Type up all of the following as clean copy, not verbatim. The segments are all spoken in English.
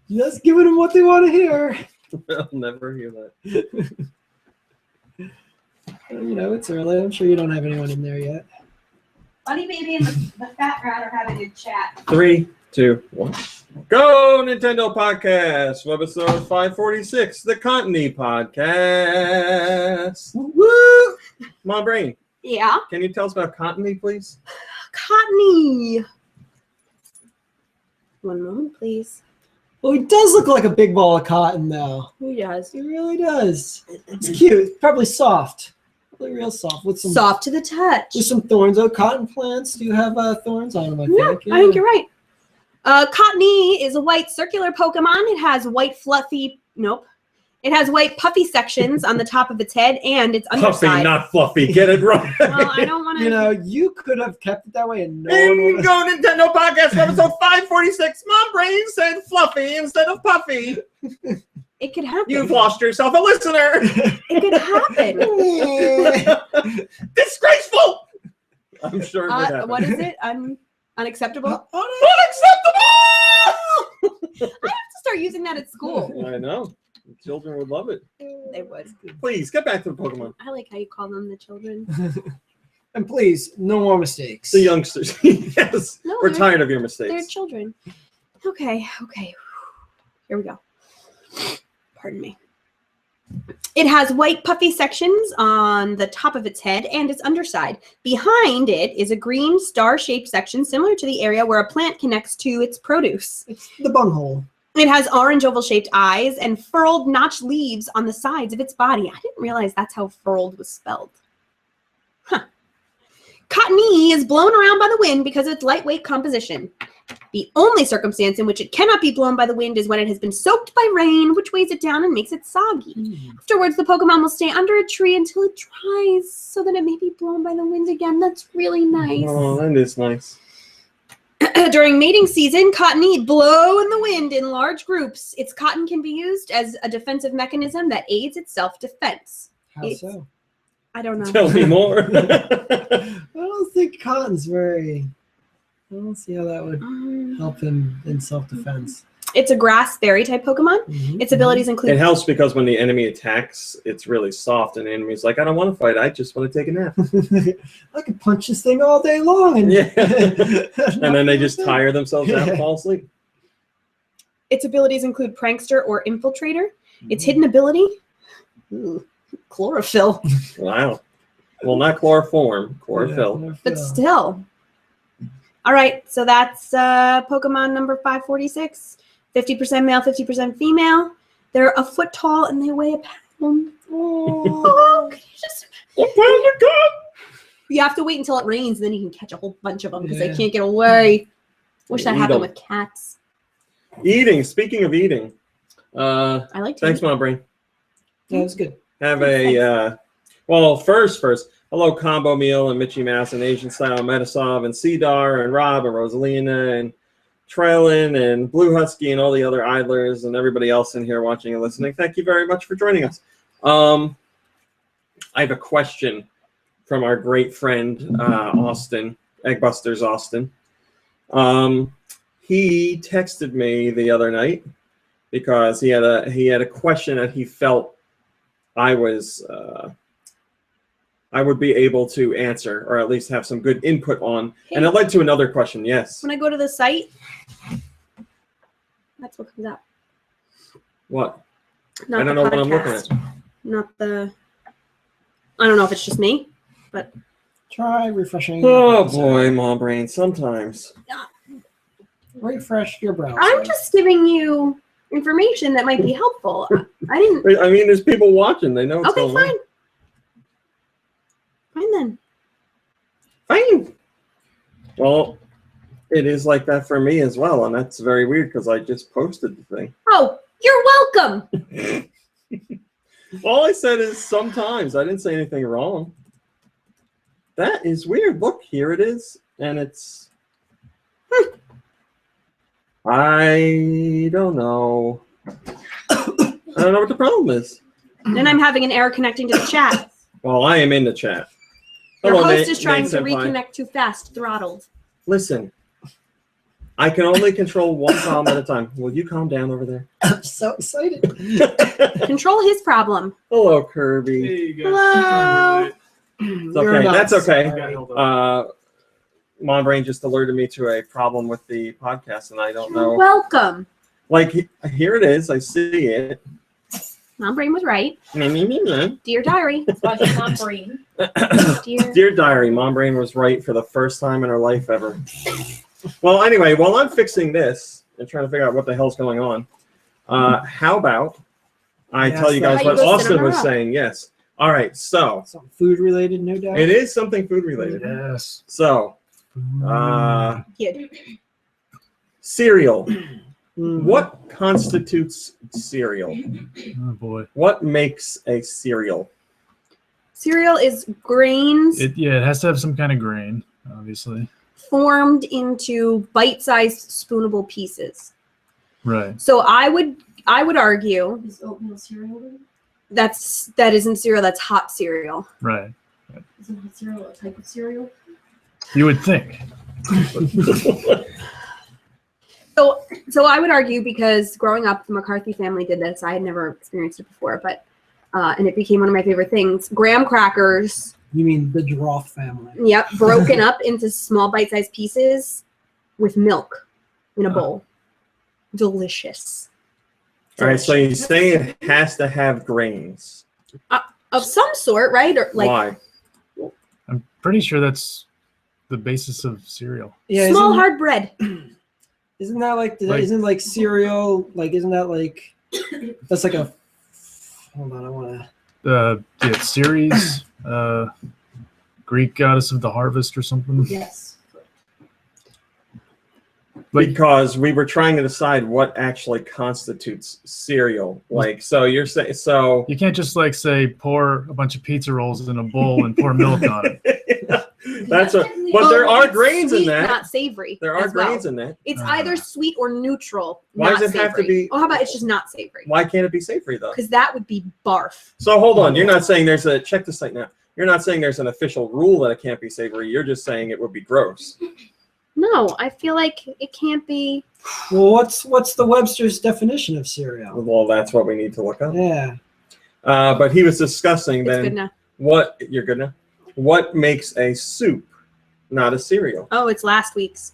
Just giving them what they want to hear. I'll never hear that. It's early. I'm sure you don't have anyone in there yet. Bunny Baby and the Fat Rat are having a chat. 3, 2, 1. Go Nintendo Podcast, Webisode 546, the Cottony Podcast. Woo! Mom Brain. Yeah. Can you tell us about Cottony, please? Cottony. One moment, please. Well, he does look like a big ball of cotton, though. Who does? He really does. It's cute. It's probably soft. Probably real soft. With some Soft to the touch. With some thorns. Oh, cotton plants do have thorns on them, I think. Yeah, I think you're right. Cottony is a white circular Pokemon. It has white It has white puffy sections on the top of its head and its underside. Puffy, not fluffy. Get it right. Well, I don't want to. You could have kept it that way and no And one would Go Nintendo Podcast, Episode 546. Mom Brain said fluffy instead of puffy. It could happen. You've lost yourself a listener. It could happen. Disgraceful. I'm sure it would happen. What is it? Unacceptable? Unacceptable! I have to start using that at school. I know. The children would love it. They would. Please, get back to the Pokemon. I like how you call them the children. And please, no more mistakes. The youngsters. Yes. No, We're tired of your mistakes. They're children. Okay. Here we go. Pardon me. It has white puffy sections on the top of its head and its underside. Behind it is a green star-shaped section similar to the area where a plant connects to its produce. It's the bunghole. It has orange oval-shaped eyes and furled notched leaves on the sides of its body. I didn't realize that's how furled was spelled. Huh. Cottony is blown around by the wind because of its lightweight composition. The only circumstance in which it cannot be blown by the wind is when it has been soaked by rain, which weighs it down and makes it soggy. Afterwards, the Pokemon will stay under a tree until it dries so that it may be blown by the wind again. That's really nice. Oh, that is nice. During mating season, Cottony blow in the wind in large groups. Its cotton can be used as a defensive mechanism that aids its self-defense. How so? I don't know. Tell me more. I don't think cotton's very... I don't see how that would help him in self-defense. It's a grass berry type Pokemon. Its abilities include... It helps because when the enemy attacks, it's really soft, and the enemy's like, I don't want to fight, I just want to take a nap. I could punch this thing all day long. And and then they just tire themselves out and fall asleep. Its abilities include Prankster or Infiltrator. Its hidden ability... Chlorophyll. Wow. Well, not chloroform, chlorophyll. Yeah, But still... All right, so that's Pokemon number 546. 50% male, 50% female. They're a foot tall and they weigh a pound. Oh, can you just... You have to wait until it rains, and then you can catch a whole bunch of them because they can't get away. Wish that happened with cats. Eating. Speaking of eating. I like to Thanks, Mom Brain. Yeah, that's good. Have a... well, first... Hello, Combo Meal and Mitchy Mouse and Asian Style Metasov and Cedar and Rob and Rosalina and Trellin and Blue Husky and all the other idlers and everybody else in here watching and listening. Thank you very much for joining us. I have a question from our great friend, Austin, Eggbusters Austin. He texted me the other night because he had a question that he felt I would be able to answer, or at least have some good input on. Hey. And it led to another question, yes. When I go to the site, that's what comes up. What? Not I don't the know what I'm looking podcast. at. Not the... I don't know if it's just me, but... Try refreshing. Oh boy, Mom Brain, sometimes. Refresh your browser. I'm just giving you information that might be helpful. I didn't... I mean, there's people watching. They know what's Okay, going fine. on. Fine then. Fine. Well, it is like that for me as well, and that's very weird because I just posted the thing. Oh, you're welcome. All I said is sometimes. I didn't say anything wrong. That is weird. Look, here it is, and it's... I don't know. I don't know what the problem is. Then I'm having an error connecting to the chat. Well, I am in the chat. Your Hello, host Nate- is trying Nate to Senpai. reconnect too fast, throttled. Listen, I can only control one problem at a time. Will you calm down over there? I'm so excited. Control his problem. Hello, Kirby. Hey, you guys. Hello. It's You're okay. not That's okay. sorry. Mom Brain just alerted me to a problem with the podcast, and I don't know. Welcome. Like, here it is. I see it. Mom Brain was right. Dear Dear diary. Watch your mom brain. Dear. Diary, Mom Brain was right for the first time in her life ever. Well, anyway, while I'm fixing this and trying to figure out what the hell's going on, how about I Yes, tell you guys how what you go Austin sit on was her up. saying? Yes. All right. So Something food related, no doubt. it is something food related. Yes. So Kid. cereal. Mm. What constitutes cereal? Oh boy. What makes a cereal? Cereal is grains It has to have some kind of grain, obviously. formed into bite-sized spoonable pieces. Right. So I would argue Is oatmeal cereal then? that isn't cereal, that's hot cereal. Right. Isn't hot cereal a type of cereal? You would think. So I would argue, because growing up, the McCarthy family did this. I had never experienced it before, but and it became one of my favorite things. Graham crackers, You mean the Droth family? yep, broken up into small bite-sized pieces with milk in a bowl. Delicious. All right. So you say it has to have grains. Of some sort, right? Or like Why? I'm pretty sure that's the basis of cereal. Yeah, small hard bread. Isn't that like, Like- isn't like cereal, like, isn't that like, that's like a, hold on, I want to, Ceres, Greek goddess of the harvest or something. Yes. Like, Because we were trying to decide what actually constitutes cereal. Like, so you're saying, so you can't just like say pour a bunch of pizza rolls in a bowl and pour milk on it. that's what. But there Oh, are it's grains sweet, in that. not savory. There are as well. grains in that. It's Ah. either sweet or neutral. Why not does it have to savory. be- Oh, how about it's just not savory? Why can't it be savory though? Because that would be barf. So hold on. You're not saying there's a check the site now. You're not saying there's an official rule that it can't be savory. You're just saying it would be gross. No, I feel like it can't be. well, what's the Webster's definition of cereal? Well, that's what we need to look up. Yeah. But he was discussing It's good then now. what you're good now. What makes a soup not a cereal? Oh, it's last week's.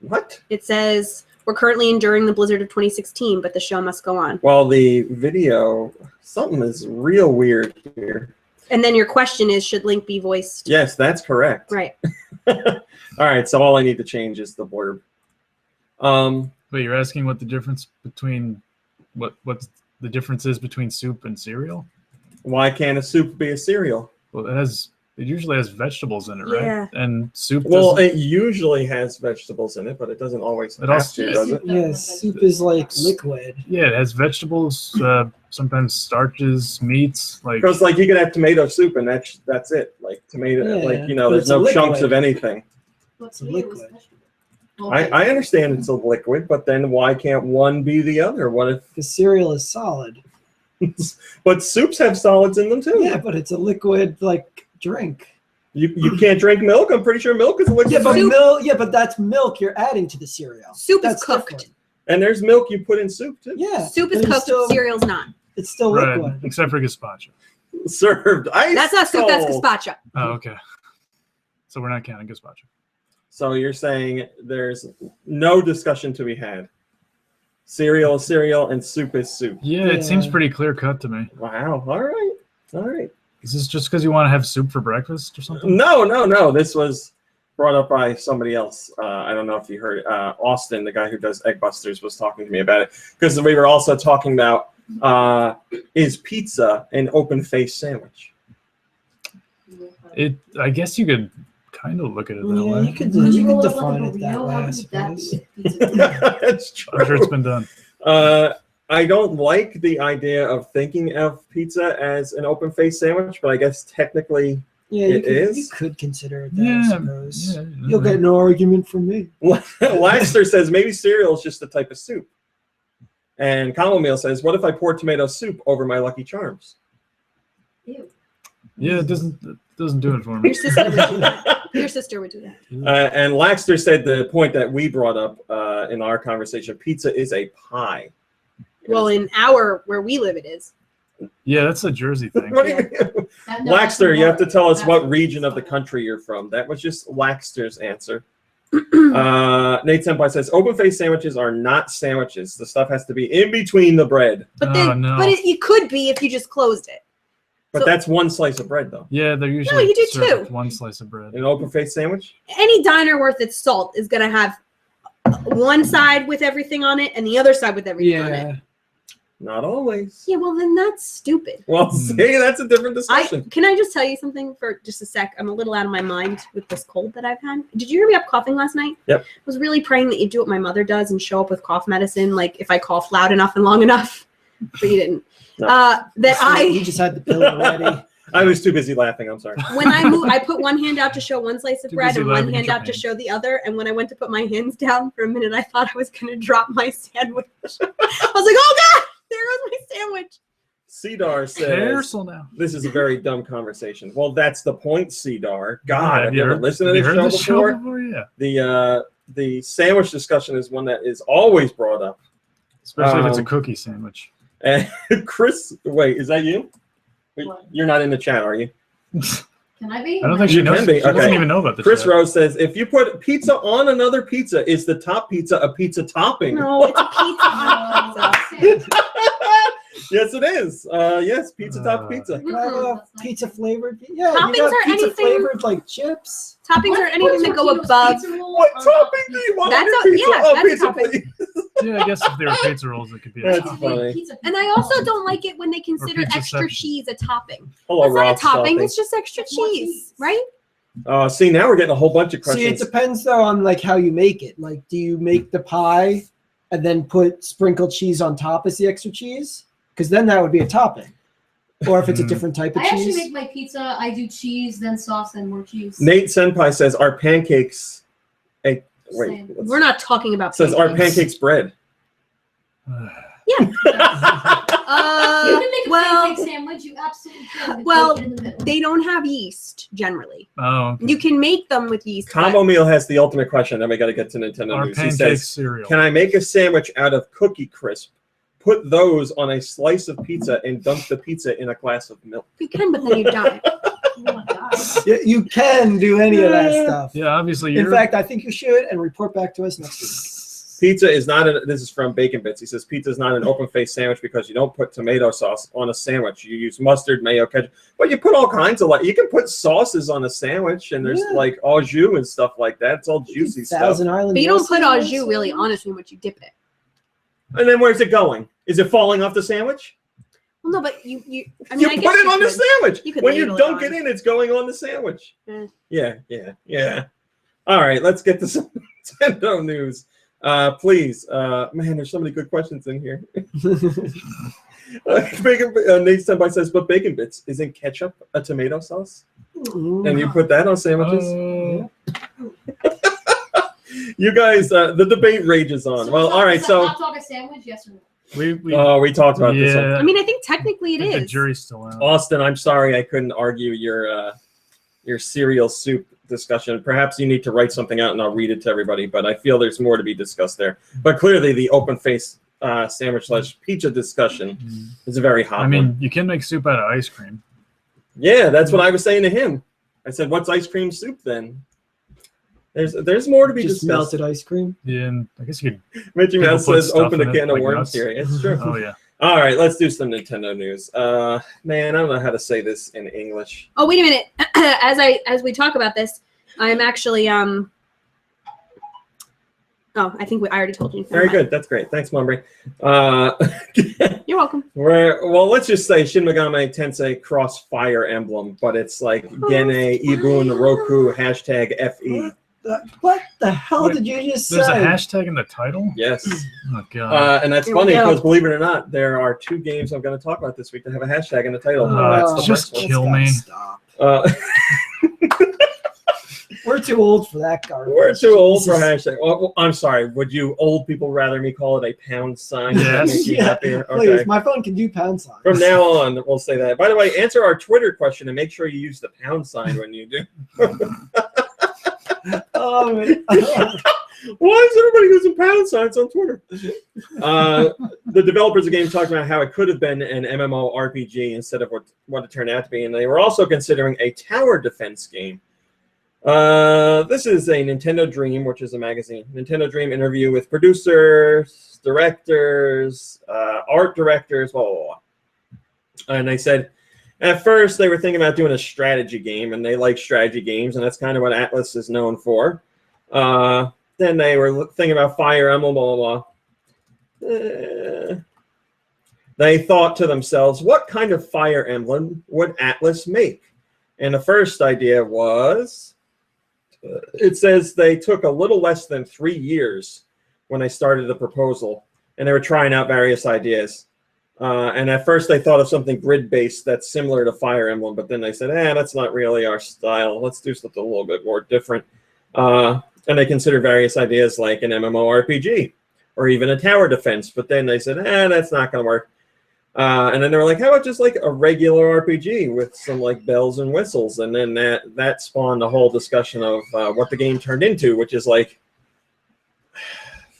What? It says we're currently enduring the blizzard of 2016, but the show must go on. Well, the video, something is real weird here. And then your question is, should Link be voiced? Yes, that's correct. Right. All right, so all I need to change is the blurb. But you're asking what the difference between what the difference is between soup and cereal? Why can't a soup be a cereal? Well, it usually has vegetables in it, right? Yeah. And soup Well, doesn't. it usually has vegetables in it, but it doesn't always It have also- to, does it? Yeah, soup is like liquid. Yeah, it has vegetables, sometimes starches, meats. Like Because like you could have tomato soup and that's it. Like tomato, Yeah, like but there's it's a no chunks liquid. of anything. What's liquid. I understand it's a liquid, but then why can't one be the other? What if? Because cereal is solid. But soups have solids in them too. Yeah, but it's a liquid like drink. You can't drink milk. I'm pretty sure milk is a liquid. Yeah, but drink. that's milk you're adding to the cereal. Soup That's is cooked. different. And there's milk you put in soup too. Yeah. Soup is and it's cooked. still- Cereal's not. It's still right, liquid. except for gazpacho. Served ice. That's not soup. That's cold. gazpacho. Oh, okay. So we're not counting gazpacho. So you're saying there's no discussion to be had. Cereal is cereal and soup is soup. Yeah, it seems Yeah. pretty clear cut to me. Wow. All right. All right. Is this just because you want to have soup for breakfast or something? No. This was brought up by somebody else. I don't know if you heard. Austin, the guy who does Egg Busters, was talking to me about it because we were also talking about is pizza an open-faced sandwich? I guess you could kind of look at it that Yeah, way. you could define it that way, I suppose. That's true. I'm sure it's been done. I don't like the idea of thinking of pizza as an open-faced sandwich, but I guess technically Yeah, It you is? could consider it that, Yeah, I suppose. yeah. You'll get no argument from me. Laxter says maybe cereal is just a type of soup. And Chamomile says, what if I pour tomato soup over my Lucky Charms? Ew. Yeah, it doesn't. doesn't do it for me. Your sister would do that. Your sister would do that. And Laxter said the point that we brought up in our conversation: pizza is a pie. Well, where we live, it is. Yeah, that's a Jersey thing. What do you mean? Laxter, you have to tell us what region of the country you're from. That was just Laxter's answer. Nate Senpai says open-faced sandwiches are not sandwiches. The stuff has to be in between the bread. But it could be if you just closed it. But that's one slice of bread, though. Yeah, they're usually you do served too. one slice of bread. An open-faced sandwich? Any diner worth its salt is going to have one side with everything on it and the other side with everything on it. Not always. Yeah, well, then that's stupid. Well, see, that's a different discussion. Can I just tell you something for just a sec? I'm a little out of my mind with this cold that I've had. Did you hear me up coughing last night? Yep. I was really praying that you do what my mother does and show up with cough medicine, like if I cough loud enough and long enough. But you didn't. No. You just had the pill already. I was too busy laughing. I'm sorry. When I moved, I put one hand out to show one slice of bread and one laughing hand at out to Japan. show the other. And when I went to put my hands down for a minute, I thought I was going to drop my sandwich. I was like, oh, God, there goes my sandwich. Cedar says, Careful now. this is a very dumb conversation. Well, that's the point, Cedar. God, have you you ever listened to this show before? Yeah. The sandwich discussion is one that is always brought up. Especially if it's a cookie sandwich. And Chris, wait, is that you? What? You're not in the chat, are you? Can I be? I don't think You she knows. can be, She doesn't okay. even know about this. Chris Rose says, if you put pizza on another pizza, is the top pizza a pizza topping? No, it's a pizza on a pizza. Yes, it is. Yes, pizza top pizza. Can I have a pizza flavored? Yeah, Toppings you got are pizza anything- flavored like chips. Toppings are anything that go above. What topping do you want on That's your a- pizza? yeah, Oh, that's a pizza, topping. please. Yeah, I guess if they were pizza rolls, it could be a That's topping. funny. And I also don't like it when they consider pizza extra section. cheese a topping. Hello, That's not a Rob topping. Stuffing. It's just extra It's more cheese, cheese. right? See, now we're getting a whole bunch of See, it questions. depends though on like how you make it. Like, do you make the pie and then put sprinkled cheese on top as the extra cheese? Because then that would be a topping. Or if it's a different type of I actually cheese. make my pizza. I do cheese, then sauce, then more cheese. Nate Senpai says, are pancakes a wait? Same. what's- We're not talking about says, are pancakes. pancakes bread? You can make a well, pancake sandwich. You absolutely can. well, Put it in the middle. they don't have yeast generally. Oh, okay. You can make them with yeast. but- Combo Meal has the ultimate question. Then we got to get to Nintendo Our news. He pancake says, cereal. can I make a sandwich out of Cookie Crisp? Put those on a slice of pizza and dunk the pizza in a glass of milk. You can, but then you die. Oh my God. Yeah, you can do any of that stuff. Yeah, obviously In you're. fact, I think you should, and report back to us next week. Pizza is not this is from Bacon Bits. He says pizza is not an open-faced sandwich because you don't put tomato sauce on a sandwich. You use mustard, mayo, ketchup. But you put all kinds of you can put sauces on a sandwich, and there's Yeah. like au jus and stuff like that. It's all juicy stuff. Thousand Island. But you don't put au dressing jus on really sandwich? on a sandwich. You dip it. And then where's it going? Is it falling off the sandwich? Well, no, but you I mean, You I put guess it you on the could. sandwich. You could When you ladle it dunk on. it in, it's going on the sandwich. Eh. Yeah. All right, let's get to some Nintendo news. Please. Man, there's so many good questions in here. Nate Senpai says, but Bacon Bits, isn't ketchup a tomato sauce? And you put that on sandwiches? You guys, the debate rages on. So Well, is all right, a so hot dog a sandwich? Yes or no? we talked about this one. Yeah. I mean, I think technically it I think the is. jury's still out. Austin, I'm sorry I couldn't argue your cereal soup discussion. Perhaps you need to write something out and I'll read it to everybody, but I feel there's more to be discussed there. But clearly the open-faced sandwich / pizza discussion is a very hot I one. mean, you can make soup out of ice cream. Yeah, that's what I was saying to him. I said, what's ice cream soup then? There's more to be Just discussed. melted ice cream. Yeah, and I guess you could. Mickey People Mouse put says, stuff open a in it, can of like worms nuts. here. It's true. Oh yeah. All right, let's do some Nintendo news. Man, I don't know how to say this in English. Oh, wait a minute. As we talk about this, I'm actually Oh, I think I already told you. Never Very mind. good. That's great. Thanks, Mumbry. You're welcome. Well, let's just say Shin Megami Tensei Cross Fire Emblem, but it's like Gene, Ibun, Roku, #FE. What the hell Wait, did you just There's a say? hashtag in the title. Yes. Oh god. And that's Here we funny go. because, believe it or not, there are 2 games I'm going to talk about this week that have a hashtag in the title. That's the just first one. kill It's gotta me. Stop. Uh, We're too old for that garbage. We're too old for Jesus. hashtag. Oh, I'm sorry. Would you old people rather me call it a pound sign? Does that Yes. make you Yeah, happier? please. Okay. My phone can do pound signs. From now on, we'll say that. By the way, answer our Twitter question and make sure you use the pound sign when you do. Oh, man. Why is everybody using pound signs on Twitter? The developers of the game talked about how it could have been an MMORPG instead of what it turned out to be, and they were also considering a tower defense game. This is a Nintendo Dream, which is a magazine. Nintendo Dream interview with producers, directors, art directors, blah, blah, blah. And they said at first they were thinking about doing a strategy game, and they like strategy games, and that's kind of what Atlas is known for. Then they were thinking about Fire Emblem, blah, blah, blah. They thought to themselves, what kind of Fire Emblem would Atlas make? And the first idea was, it says they took a little less than 3 years when they started the proposal, and they were trying out various ideas. And at first they thought of something grid-based that's similar to Fire Emblem, but then they said, that's not really our style. Let's do something a little bit more different. And they considered various ideas like an MMORPG or even a tower defense, but then they said, that's not going to work. And then they were like, how about just like a regular RPG with some like bells and whistles? And then that spawned a whole discussion of what the game turned into, which is like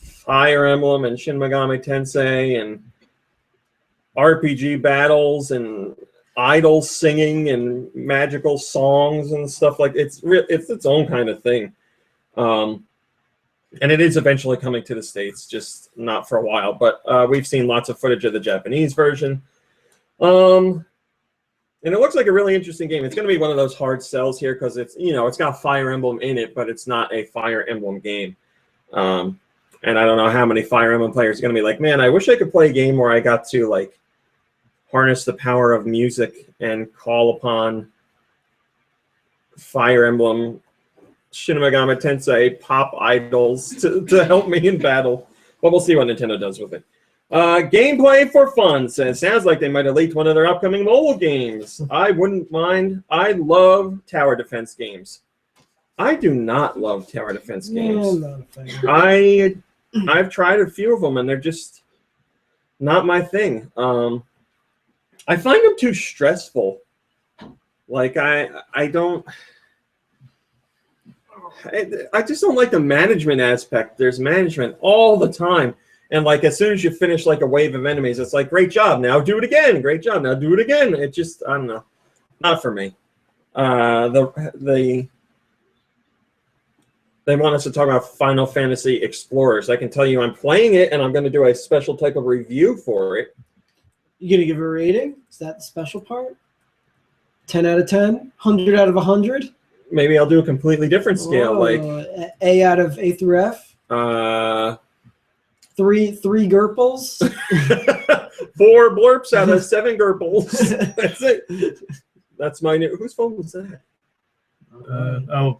Fire Emblem and Shin Megami Tensei and RPG battles and idol singing and magical songs and stuff like it's its own kind of thing. And it is eventually coming to the States, just not for a while. But we've seen lots of footage of the Japanese version. And it looks like a really interesting game. It's going to be one of those hard sells here because it's got Fire Emblem in it, but it's not a Fire Emblem game. And I don't know how many Fire Emblem players are going to be like, man, I wish I could play a game where I got to like harness the power of music and call upon Fire Emblem, Shin Megami Tensei pop idols to help me in battle. But we'll see what Nintendo does with it. Gameplay for fun says, sounds like they might have leaked one of their upcoming mobile games. I wouldn't mind. I love tower defense games. I do not love tower defense games. No, not a fan. I've tried a few of them, and they're just not my thing. I find them too stressful. Like, I just don't like the management aspect. There's management all the time. And, like, as soon as you finish, like, a wave of enemies, it's like, great job, now do it again. Great job, now do it again. It just, I don't know. Not for me. They want us to talk about Final Fantasy Explorers. I can tell you I'm playing it, and I'm going to do a special type of review for it. You going to give it a rating? Is that the special part? 10 out of 10? 100 out of 100? Maybe I'll do a completely different scale, like A out of A through F? Three Gurples? 4 blurps out of 7 Gurples. That's it. That's my new. Whose phone was that?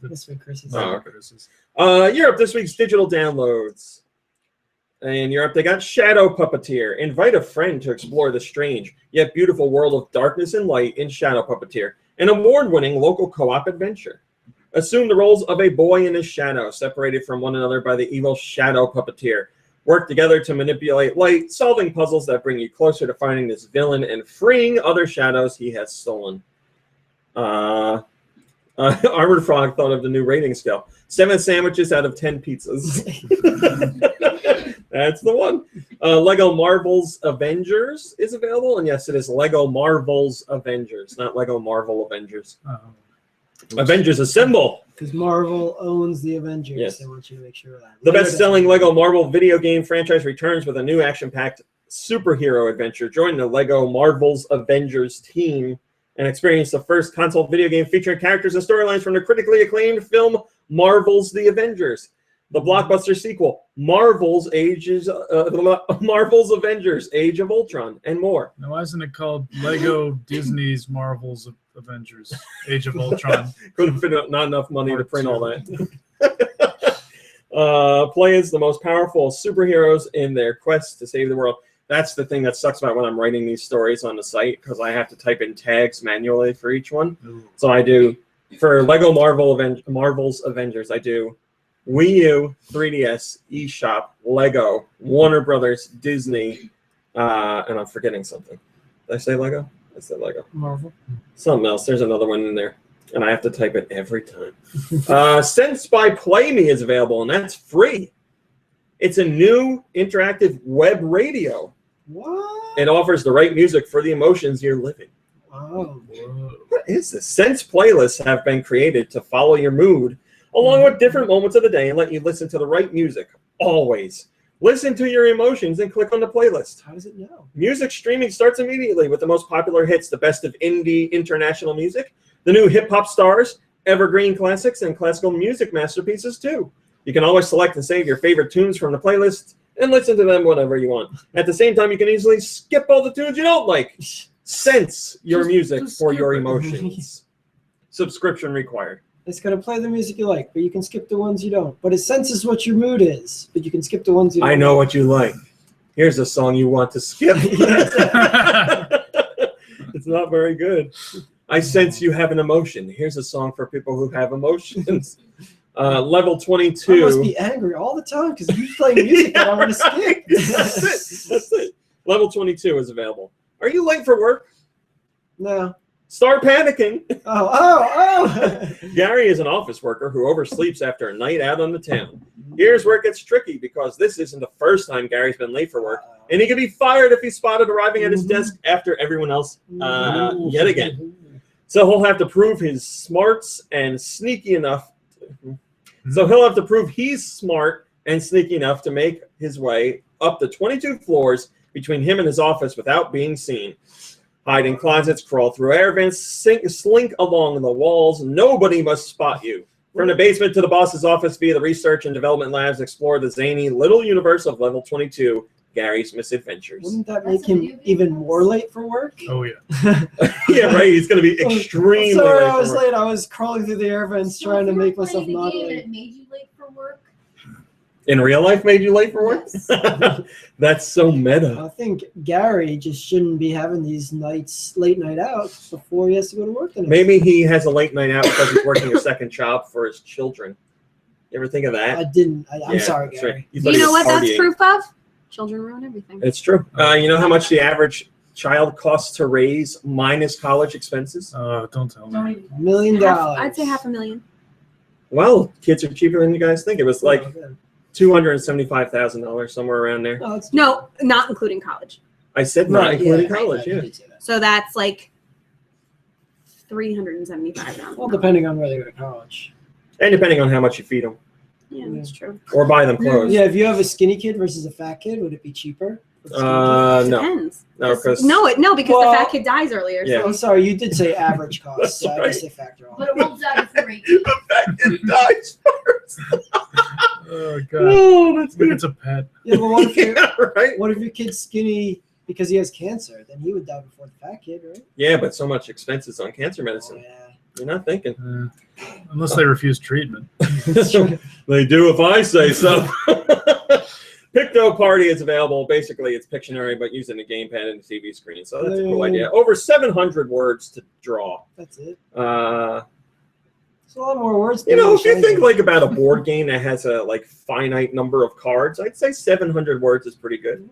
This one, Chris's. Oh, okay. Europe, this week's digital downloads. In Europe, they got Shadow Puppeteer. Invite a friend to explore the strange yet beautiful world of darkness and light in Shadow Puppeteer, an award-winning local co-op adventure. Assume the roles of a boy and his shadow, separated from one another by the evil Shadow Puppeteer. Work together to manipulate light, solving puzzles that bring you closer to finding this villain and freeing other shadows he has stolen. Armored Frog thought of the new rating scale. 7 sandwiches out of 10 pizzas. That's the one. Lego Marvel's Avengers is available. And yes, it is Lego Marvel's Avengers, not Lego Marvel Avengers. Avengers Assemble. Because Marvel owns the Avengers. Yes. They want you to make sure of that. The best-selling Lego Marvel video game franchise returns with a new action-packed superhero adventure. Join the Lego Marvel's Avengers team and experience the first console video game featuring characters and storylines from the critically acclaimed film Marvel's The Avengers. The blockbuster sequel, Marvel's Avengers, Age of Ultron, and more. Now, why isn't it called Lego Disney's Marvel's Avengers, Age of Ultron? Could have been not enough money to print all that. Play as the most powerful superheroes in their quest to save the world. That's the thing that sucks about when I'm writing these stories on the site, because I have to type in tags manually for each one. Ooh. So I do For Lego Marvel's Avengers, I do Wii U, 3DS, eShop, Lego, Warner Brothers, Disney, and I'm forgetting something. Did I say Lego? I said Lego. Marvel. Something else. There's another one in there, and I have to type it every time. Sense by Play Me is available, and that's free. It's a new interactive web radio. What? It offers the right music for the emotions you're living. Oh. What is this? Sense playlists have been created to follow your mood along with different moments of the day and let you listen to the right music. Always. Listen to your emotions and click on the playlist. How does it know? Music streaming starts immediately with the most popular hits, the best of indie international music, the new hip-hop stars, evergreen classics, and classical music masterpieces too. You can always select and save your favorite tunes from the playlist and listen to them whenever you want. At the same time, you can easily skip all the tunes you don't like. Sense your music for your emotions. Subscription required. It's going to play the music you like, but you can skip the ones you don't. But it senses what your mood is, but you can skip the ones you don't. I know what you like. Here's a song you want to skip. It's not very good. I sense you have an emotion. Here's a song for people who have emotions. Level 22. I must be angry all the time because you play music that I want to skip. That's it. That's it. Level 22 is available. Are you late for work? No. Start panicking. Oh. Gary is an office worker who oversleeps after a night out on the town. Here's where it gets tricky because this isn't the first time Gary's been late for work, and he could be fired if he's spotted arriving at his desk after everyone else yet again. So he'll have to prove his smarts and sneaky enough. So he'll have to prove he's smart and sneaky enough to make his way up the 22 floors between him and his office without being seen. Hide in closets, crawl through air vents, slink along the walls. Nobody must spot you. From the basement to the boss's office via the research and development labs, explore the zany little universe of Level 22, Gary's Misadventures. Wouldn't that make him even more late for work? Oh, yeah. Yeah, right. He's going to be extremely Sorry, late. I was late. I was crawling through the air vents trying to make myself not Game and late. it made you late for work. In real life made you late for work? Yes. That's so meta. I think Gary just shouldn't be having these late night outs before he has to go to work. The next Maybe he has a late night out because he's working a second job for his children. You ever think of that? I didn't. I'm Yeah, sorry, that's Gary. right. You Do thought you he know was what that's partying. proof of? Children ruin everything. It's true. You know how much the average child costs to raise minus college expenses? Don't tell Don't me. even. $1 million. I'd say $500,000. Well, kids are cheaper than you guys think. It was like Oh, $275,000, somewhere around there. no, it's No, not including college. I said not right, including yeah, college, you yeah. did say that. So that's like $375,000. Well, depending on where they go to college. And depending on how much you feed them Yeah, that's true. or buy them clothes. Yeah, if you have a skinny kid versus a fat kid, would it be cheaper? for the skinny No. Depends. No, because No, because Well- the fat kid dies earlier. Yeah. kid? I'm sorry, you did say average cost, That's so I right. guess they factor all. But it won't die before 18. the fat kid dies first. Oh, God. Oh, that's I think good. it's a pet. Yeah, but what if, Yeah, right? what if your kid's skinny because he has cancer? Then he would die before the fat kid, right? Yeah, but so much expenses on cancer Oh, medicine. yeah. You're not thinking. Unless they refuse treatment. They do if I say so. Picto Party is available. Basically, it's Pictionary, but using a gamepad and a TV screen. So that's a cool Yay. idea. Over 700 words to draw. That's it. Uh, It's a lot more words. you than know, if you I think do. like about a board game that has a like finite number of cards, I'd say 700 words is pretty good,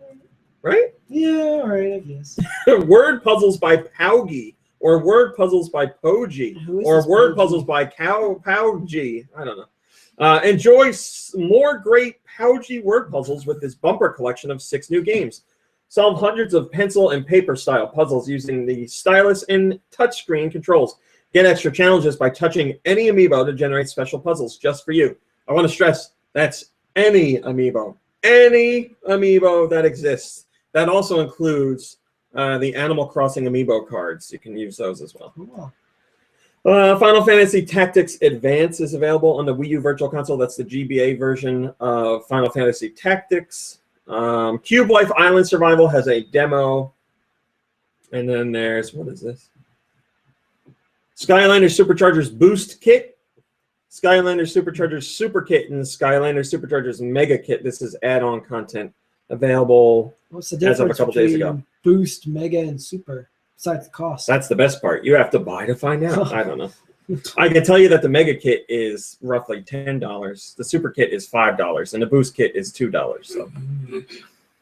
right? Yeah, all right, I guess. Word puzzles by Paugi, or word puzzles by Poji, Who is or this word Poji? puzzles by Paugi. I don't know. Enjoy more great Paugi word puzzles with this bumper collection of 6 new games. Solve hundreds of pencil and paper style puzzles using the stylus and touchscreen controls. Get extra challenges by touching any amiibo to generate special puzzles just for you. I want to stress that's any amiibo. Any amiibo that exists. That also includes the Animal Crossing amiibo cards. You can use those as well. Cool. Final Fantasy Tactics Advance is available on the Wii U Virtual Console. That's the GBA version of Final Fantasy Tactics. Cube Life Island Survival has a demo. And then there's, what is this? Skylander Superchargers Boost Kit, Skylander Superchargers Super Kit, and Skylander Superchargers Mega Kit. This is add-on content available. What's the As of a difference couple days between ago. Boost, Mega, and Super? Besides the cost. That's the best part. You have to buy to find out. I don't know. I can tell you that the Mega Kit is roughly $10. The Super Kit is $5, and the Boost Kit is $2.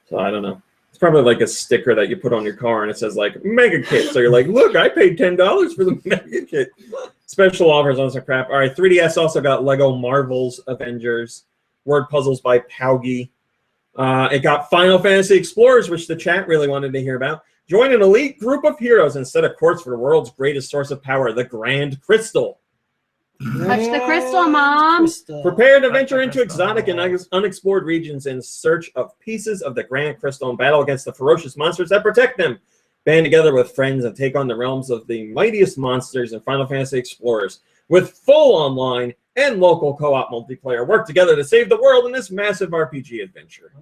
So I don't know. It's probably like a sticker that you put on your car, and it says like Mega Kit. So you're like, look, I paid $10 for the Mega Kit. Special offers on some crap. All right, 3DS also got Lego Marvel's Avengers, word puzzles by Paugi. It got Final Fantasy Explorers, which the chat really wanted to hear about. Join an elite group of heroes and set a course for the world's greatest source of power, the Grand Crystal. Touch the crystal, Mom. Prepare to venture into exotic and unexplored regions in search of pieces of the Grand Crystal and battle against the ferocious monsters that protect them. Band together with friends and take on the realms of the mightiest monsters in Final Fantasy Explorers. With full online and local co-op multiplayer, work together to save the world in this massive RPG adventure.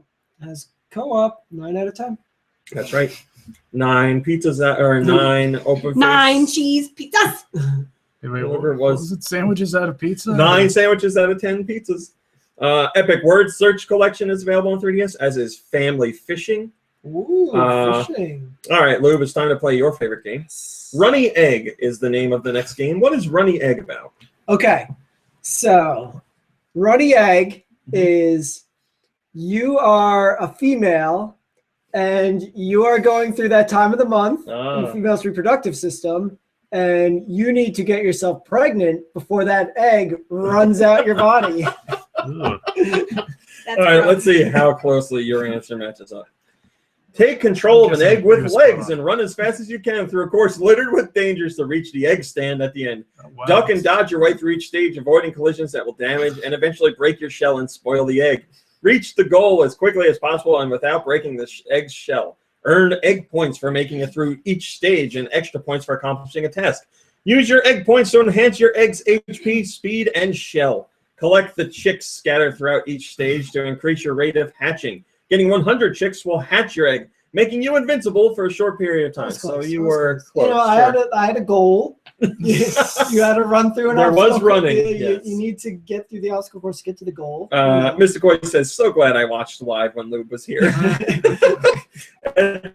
Has co-op 9 out of 10. That's right. 9 pizzas or 9 open. 9 cheese pizzas. Wait, Whatever it what was. was it? Sandwiches out of pizza? 9 sandwiches out of 10 pizzas. Epic Word Search Collection is available on 3DS, as is Family Fishing. Ooh, fishing. All right, Lube, it's time to play your favorite game. Runny Egg is the name of the next game. What is Runny Egg about? Okay, so Runny Egg is you are a female and you are going through that time of the month in the female's reproductive system, and you need to get yourself pregnant before that egg runs out your body. All right, let's see how closely your answer matches up. Take control of an egg with legs and run as fast as you can through a course littered with dangers to reach the egg stand at the end. Wow. Duck and dodge your way through each stage, avoiding collisions that will damage and eventually break your shell and spoil the egg. Reach the goal as quickly as possible and without breaking the egg's shell. Earn egg points for making it through each stage and extra points for accomplishing a task. Use your egg points to enhance your egg's HP, speed, and shell. Collect the chicks scattered throughout each stage to increase your rate of hatching. Getting 100 chicks will hatch your egg, making you invincible for a short period of time. So you were close. You know, I had a goal. You had to run through an There obstacle was running. You Yes. need to get through the obstacle course to get to the goal. Mr. Coy says, so glad I watched live when Lube was here.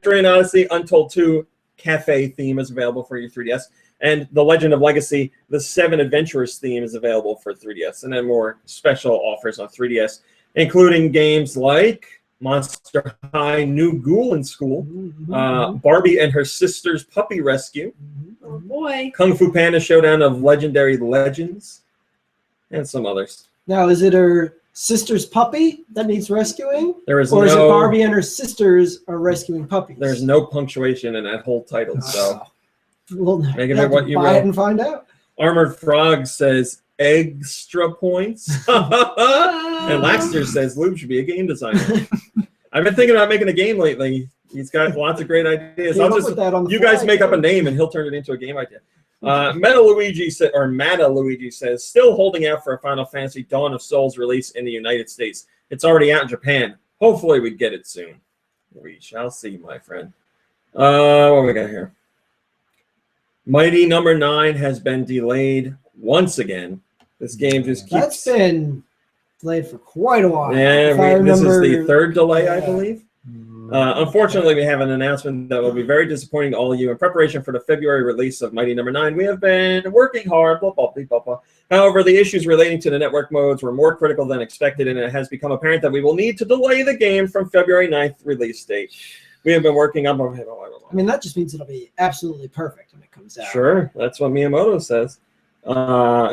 Train Odyssey Untold 2 Cafe theme is available for your 3DS. And The Legend of Legacy, the 7 Adventurers theme is available for 3DS. And then more special offers on 3DS, including games like Monster High New Ghoul in School, Barbie and Her Sister's Puppy Rescue, Oh boy. Kung Fu Panda Showdown of Legendary Legends, and some others. Now, is it her sister's puppy that needs rescuing? There is Or is it no Barbie and her sisters are rescuing puppies? there's no punctuation in that whole title, so We'll make of have it what to you buy will. it and find out. Armored Frog says extra points. And Laxter says Lube should be a game designer. I've been thinking about making a game lately. He's got lots of great ideas. Came I'll up just with that on the you guys fly, make up a too. name and he'll turn it into a game idea. Mata Luigi says still holding out for a Final Fantasy Dawn of Souls release in the United States. It's already out in Japan. Hopefully we get it soon. We shall see, my friend. What we got here? Mighty Number 9 has been delayed once again. This game just keeps. That's been delayed for quite a while. Yeah, If I this is the remember- third delay, I yeah. believe. Unfortunately, we have an announcement that will be very disappointing to all of you. In preparation for the February release of Mighty Number 9, we have been working hard, blah, blah, blah, blah, blah. However, the issues relating to the network modes were more critical than expected, and it has become apparent that we will need to delay the game from February 9th release date. We have been working on. I mean, that just means it'll be absolutely perfect when it comes out. Sure, that's what Miyamoto says.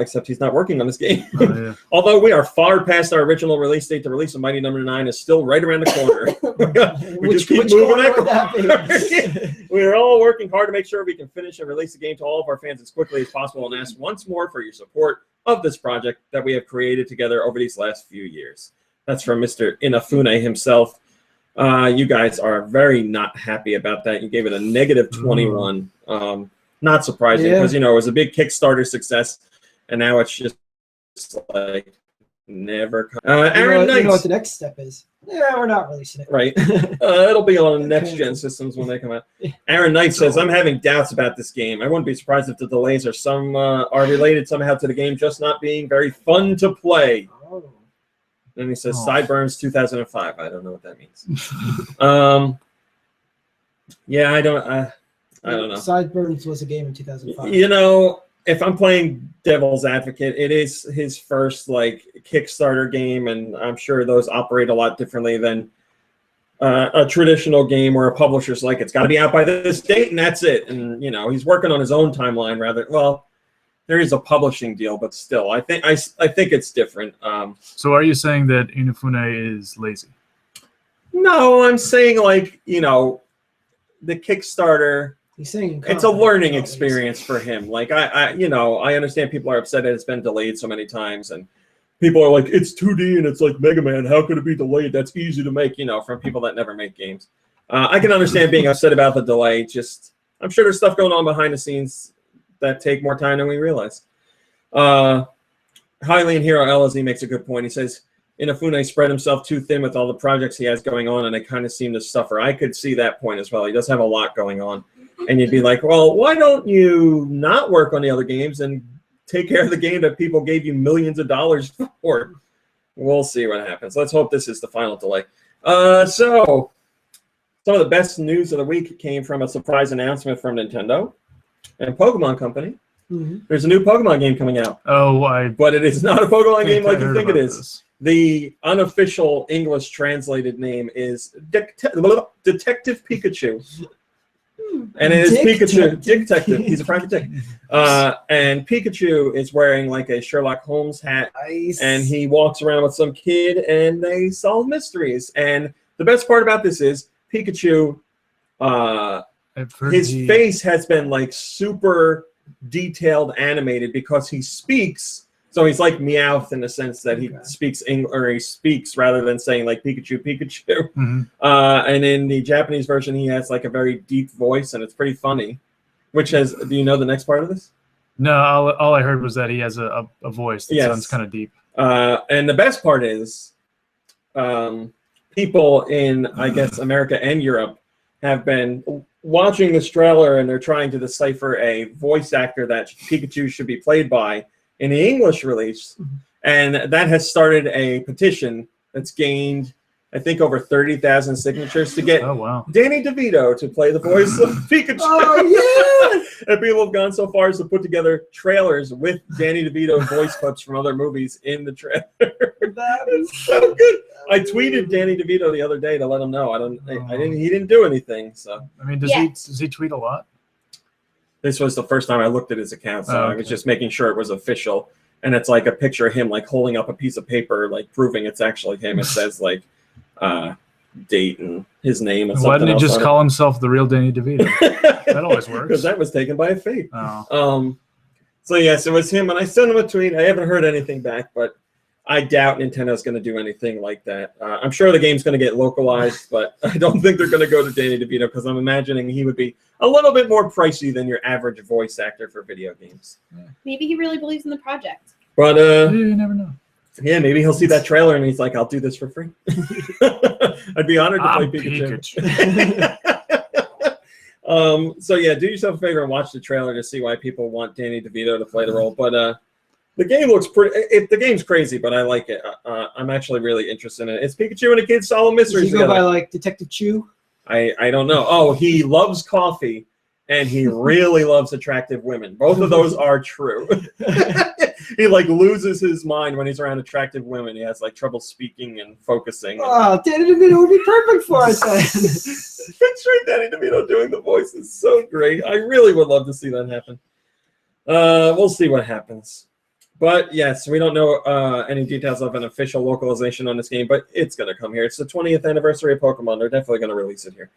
Except he's not working on this game. Oh, yeah. Although we are far past our original release date, the release of Mighty Number 9 is still right around the corner. We just keep moving corner that would that be? We are all working hard to make sure we can finish and release the game to all of our fans as quickly as possible, and ask once more for your support of this project that we have created together over these last few years. That's from Mr. Inafune himself. You guys are very not happy about that. You gave it a negative 21. Not surprising because, you know, it was a big Kickstarter success, and now it's just like never come. Aaron Knight. You know what the next step is? Yeah, we're not releasing it. Right. It'll be on next-gen systems when they come out. Aaron Knight says, I'm having doubts about this game. I wouldn't be surprised if the delays are related somehow to the game just not being very fun to play. Oh. Then he says, Sideburns 2005. I don't know what that means. Yeah, I don't know. Sideburns was a game in 2005. You know, if I'm playing devil's advocate, it is his first like Kickstarter game, and I'm sure those operate a lot differently than a traditional game where a publisher's like, it's got to be out by this date and that's it. And you know, he's working on his own timeline rather. Well, there is a publishing deal, but still, I think it's different. So are you saying that Inafune is lazy? No, I'm saying like, you know, the Kickstarter. He's saying It's a learning experience for him. Like I understand people are upset that it's been delayed so many times, and people are like, it's 2D and it's like Mega Man. How could it be delayed? That's easy to make, you know, from people that never make games. I can understand being upset about the delay. Just, I'm sure there's stuff going on behind the scenes that take more time than we realize. Hylian Hero LSE makes a good point. He says, Inafune spread himself too thin with all the projects he has going on, and they kind of seem to suffer. I could see that point as well. He does have a lot going on. And you'd be like, well, why don't you not work on the other games and take care of the game that people gave you millions of dollars for? We'll see what happens. Let's hope this is the final delay. So some of the best news of the week came from a surprise announcement from Nintendo and Pokemon Company. Mm-hmm. There's a new Pokemon game coming out. But it is not a Pokemon game like you think it is. This. The unofficial English translated name is Detective Pikachu. And it is Pikachu. Detective. He's a private dick. And Pikachu is wearing like a Sherlock Holmes hat. Nice. And he walks around with some kid and they solve mysteries. And the best part about this is Pikachu, his face has been like super detailed animated because he speaks. So he's like Meowth in the sense that he speaks English, or he speaks rather than saying like Pikachu, Pikachu. Mm-hmm. And in the Japanese version, he has like a very deep voice, and it's pretty funny. Which has, do you know the next part of this? No, all I heard was that he has a voice that sounds kind of deep. And the best part is, people in, I guess, America and Europe have been watching this trailer, and they're trying to decipher a voice actor that Pikachu should be played by in the English release, and that has started a petition that's gained, I think, over 30,000 signatures to get Danny DeVito to play the voice of Pikachu. Oh, yeah! And people have gone so far as to put together trailers with Danny DeVito voice clips from other movies in the trailer. That is so good. I tweeted Danny DeVito the other day to let him know. He didn't do anything. So I mean, does he tweet a lot? This was the first time I looked at his account, so I was just making sure it was official. And it's like a picture of him like holding up a piece of paper, like proving it's actually him. It says like date and his name and something. Why didn't he just call himself the real Danny DeVito? That always works. Because that was taken by a fake. Oh. So yes, it was him, and I sent him a tweet. I haven't heard anything back, but I doubt Nintendo's going to do anything like that. I'm sure the game's going to get localized, but I don't think they're going to go to Danny DeVito because I'm imagining he would be a little bit more pricey than your average voice actor for video games. Maybe he really believes in the project. But you never know. Yeah, maybe he'll see that trailer and he's like, "I'll do this for free." I'd be honored to play Pikachu. So yeah, do yourself a favor and watch the trailer to see why people want Danny DeVito to play the role. But the game looks pretty. The game's crazy, but I like it. I'm actually really interested in it. It's Pikachu and a kid solve mysteries. Does he go by like Detective Chew? I don't know. Oh, he loves coffee, and he really loves attractive women. Both of those are true. He like loses his mind when he's around attractive women. He has like trouble speaking and focusing. Oh, Danny DeVito would be perfect for us then. Picturing Danny DeVito doing the voice is so great. I really would love to see that happen. We'll see what happens. But yes, we don't know any details of an official localization on this game, but it's going to come here. It's the 20th anniversary of Pokemon. They're definitely going to release it here.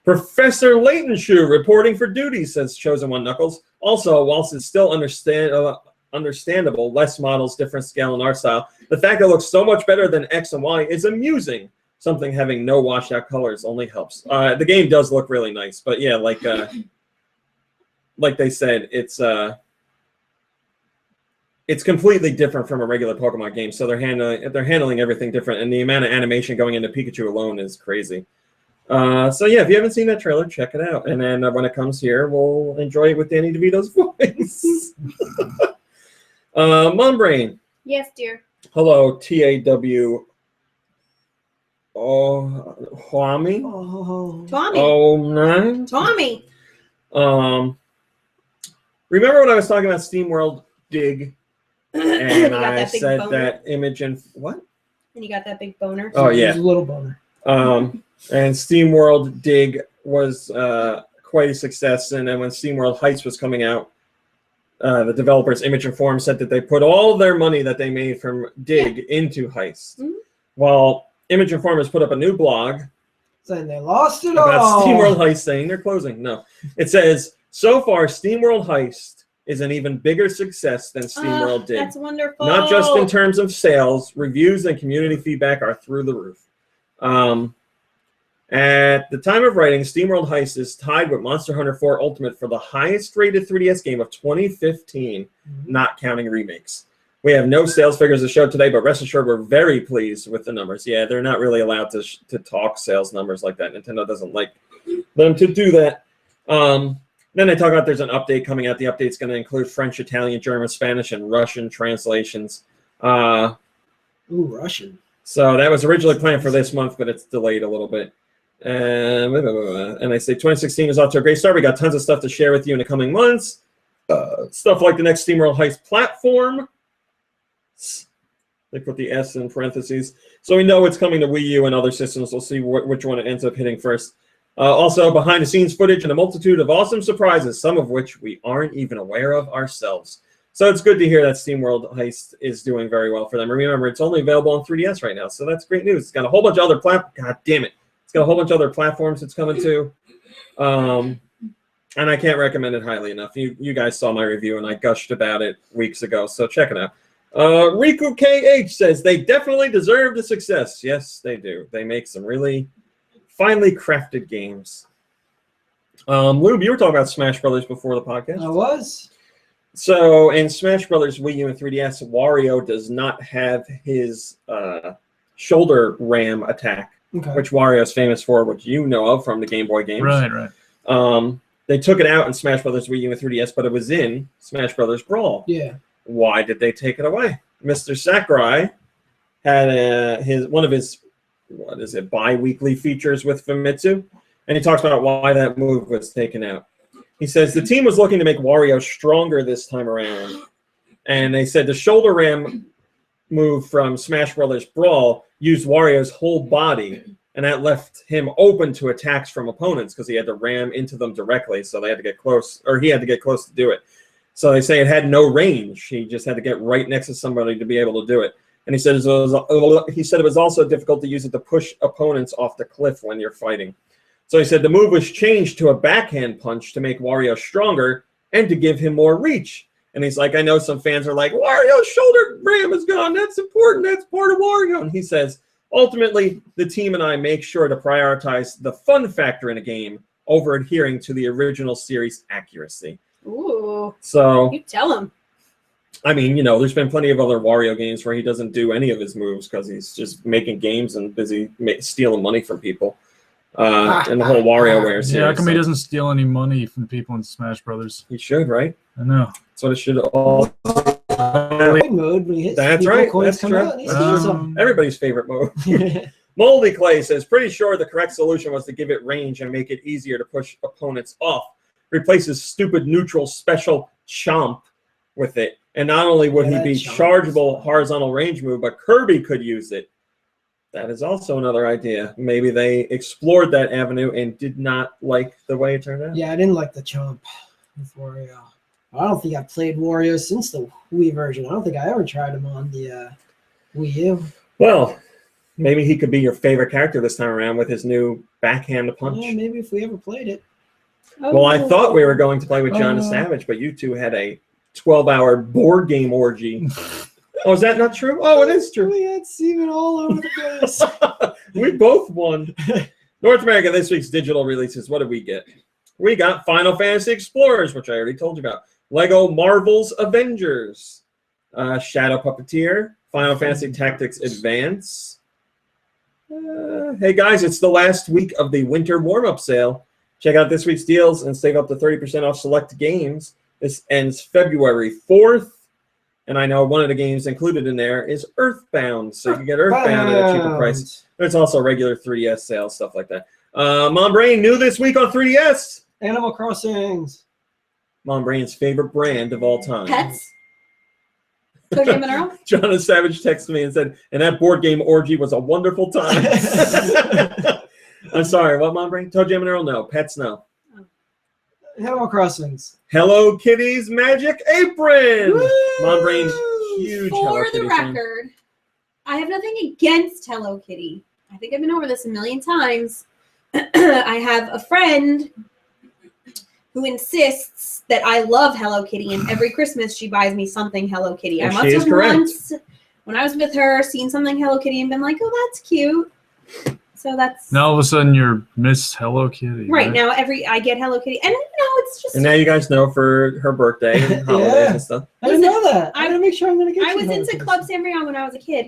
Professor Laytonshoe reporting for duty, says Chosen One Knuckles. Also, whilst it's still understandable, less models, different scale and art style, the fact that it looks so much better than X and Y is amusing. Something having no washed out colors only helps. The game does look really nice, but yeah, like they said, it's completely different from a regular Pokemon game, so they're handling everything different, and the amount of animation going into Pikachu alone is crazy. So yeah, if you haven't seen that trailer, check it out, and then when it comes here, we'll enjoy it with Danny DeVito's voice. Mumbrain. Yes, dear. Hello, TAW. Oh, Huami. Oh, Tommy. Oh, nine. Tommy. Remember when I was talking about SteamWorld Dig, and got I that big said boner? that image and what? And you got that big boner. Oh It yeah. was a little boner. And SteamWorld Dig was quite a success. And then when SteamWorld Heist was coming out, the developers Image and Form said that they put all their money that they made from Dig into Heist. Mhm. Well, Image and Form has put up a new blog Saying they lost it about all. SteamWorld Heist, saying they're closing. No, it says so far SteamWorld Heist is an even bigger success than SteamWorld Dig. That's wonderful. Not just in terms of sales, reviews and community feedback are through the roof. At the time of writing, SteamWorld Heist is tied with Monster Hunter 4 Ultimate for the highest rated 3DS game of 2015, not counting remakes. We have no sales figures to show today, but rest assured we're very pleased with the numbers. Yeah, they're not really allowed to talk sales numbers like that. Nintendo doesn't like them to do that. Then they talk about there's an update coming out. The update's going to include French, Italian, German, Spanish, and Russian translations. Ooh, Russian. So that was originally planned for this month, but it's delayed a little bit. And I say 2016 is off to a great start. We got tons of stuff to share with you in the coming months. Stuff like the next SteamWorld Heist platform. They put the S in parentheses. So we know it's coming to Wii U and other systems. We'll see which one it ends up hitting first. Also, behind-the-scenes footage and a multitude of awesome surprises, some of which we aren't even aware of ourselves. So it's good to hear that SteamWorld Heist is doing very well for them. Remember, it's only available on 3DS right now, so that's great news. It's got a whole bunch of other God damn it. It's got a whole bunch of other platforms it's coming to. And I can't recommend it highly enough. You guys saw my review, and I gushed about it weeks ago, so check it out. Riku KH says, they definitely deserve the success. Yes, they do. They make some really finely crafted games. Lube, you were talking about Smash Brothers before the podcast. I was. So in Smash Brothers Wii U and 3DS, Wario does not have his shoulder ram attack, which Wario is famous for, which you know of from the Game Boy games. Right. They took it out in Smash Brothers Wii U and 3DS, but it was in Smash Brothers Brawl. Yeah. Why did they take it away? Mr. Sakurai had one of his bi-weekly features with Famitsu, and he talks about why that move was taken out. He says the team was looking to make Wario stronger this time around, and they said the shoulder ram move from Smash Brothers Brawl used Wario's whole body, and that left him open to attacks from opponents because he had to ram into them directly, so they had to get close, or he had to get close to do it. So they say it had no range. He just had to get right next to somebody to be able to do it. And he said it was also difficult to use it to push opponents off the cliff when you're fighting. So he said the move was changed to a backhand punch to make Wario stronger and to give him more reach. And he's like, I know some fans are like, Wario's shoulder ram is gone. That's important. That's part of Wario. And he says, ultimately, the team and I make sure to prioritize the fun factor in a game over adhering to the original series accuracy. Ooh. So You tell him. I mean, you know, there's been plenty of other Wario games where he doesn't do any of his moves because he's just making games and busy stealing money from people. And the whole WarioWare series. Yeah, how come he doesn't steal any money from people in Smash Brothers? He should, right? I know. That's what it should all. Mode when he hits That's people, right. coins That's come true. out and he steals them. Everybody's favorite mode. Moldy Clay says, pretty sure the correct solution was to give it range and make it easier to push opponents off. Replaces stupid neutral special chomp with it. And not only would he be chargeable horizontal range move, but Kirby could use it. That is also another idea. Maybe they explored that avenue and did not like the way it turned out. Yeah, I didn't like the chomp with Wario. I don't think I've played Wario since the Wii version. I don't think I ever tried him on the Wii U. Well, maybe he could be your favorite character this time around with his new backhand punch. Yeah, maybe if we ever played it. Well, I thought we were going to play with John the Savage, but you two had a 12-hour board game orgy. Oh, is that not true? Oh, it is true. We had semen all over the place. We both won. North America, this week's digital releases. What did we get? We got Final Fantasy Explorers, which I already told you about. Lego Marvel's Avengers. Shadow Puppeteer. Final Fantasy Tactics Advance. Hey, guys, it's the last week of the winter warm-up sale. Check out this week's deals and save up to 30% off select games. This ends February 4th. And I know one of the games included in there is Earthbound. So you can get Earthbound at a cheaper price. There's also regular 3DS sales, stuff like that. Mom Brain, new this week on 3DS. Animal Crossings. Mom Brain's favorite brand of all time. Pets. Toe Jam and Earl. Jonathan Savage texted me and said, and that board game orgy was a wonderful time. I'm sorry, what, Mom Brain? Toe Jam and Earl? No. Pets? No. Animal Crossings. Hello Kitty's Magic Apron. Woo! Mom Brain, huge Hello For Kitty the fan. record, I have nothing against Hello Kitty. I think I've been over this a million times. I have a friend who insists that I love Hello Kitty, and every Christmas she buys me something Hello Kitty. And I must she is have correct. once, when I was with her, seen something Hello Kitty and been like, "Oh, that's cute." So that's Now all of a sudden you're Miss Hello Kitty. right now. I get Hello Kitty, and it's just. And now you guys know for her birthday and holidays Yeah. and stuff. I didn't know that. I- I gotta make sure I'm gonna get I you was one. into Club Sanrio when I was a kid.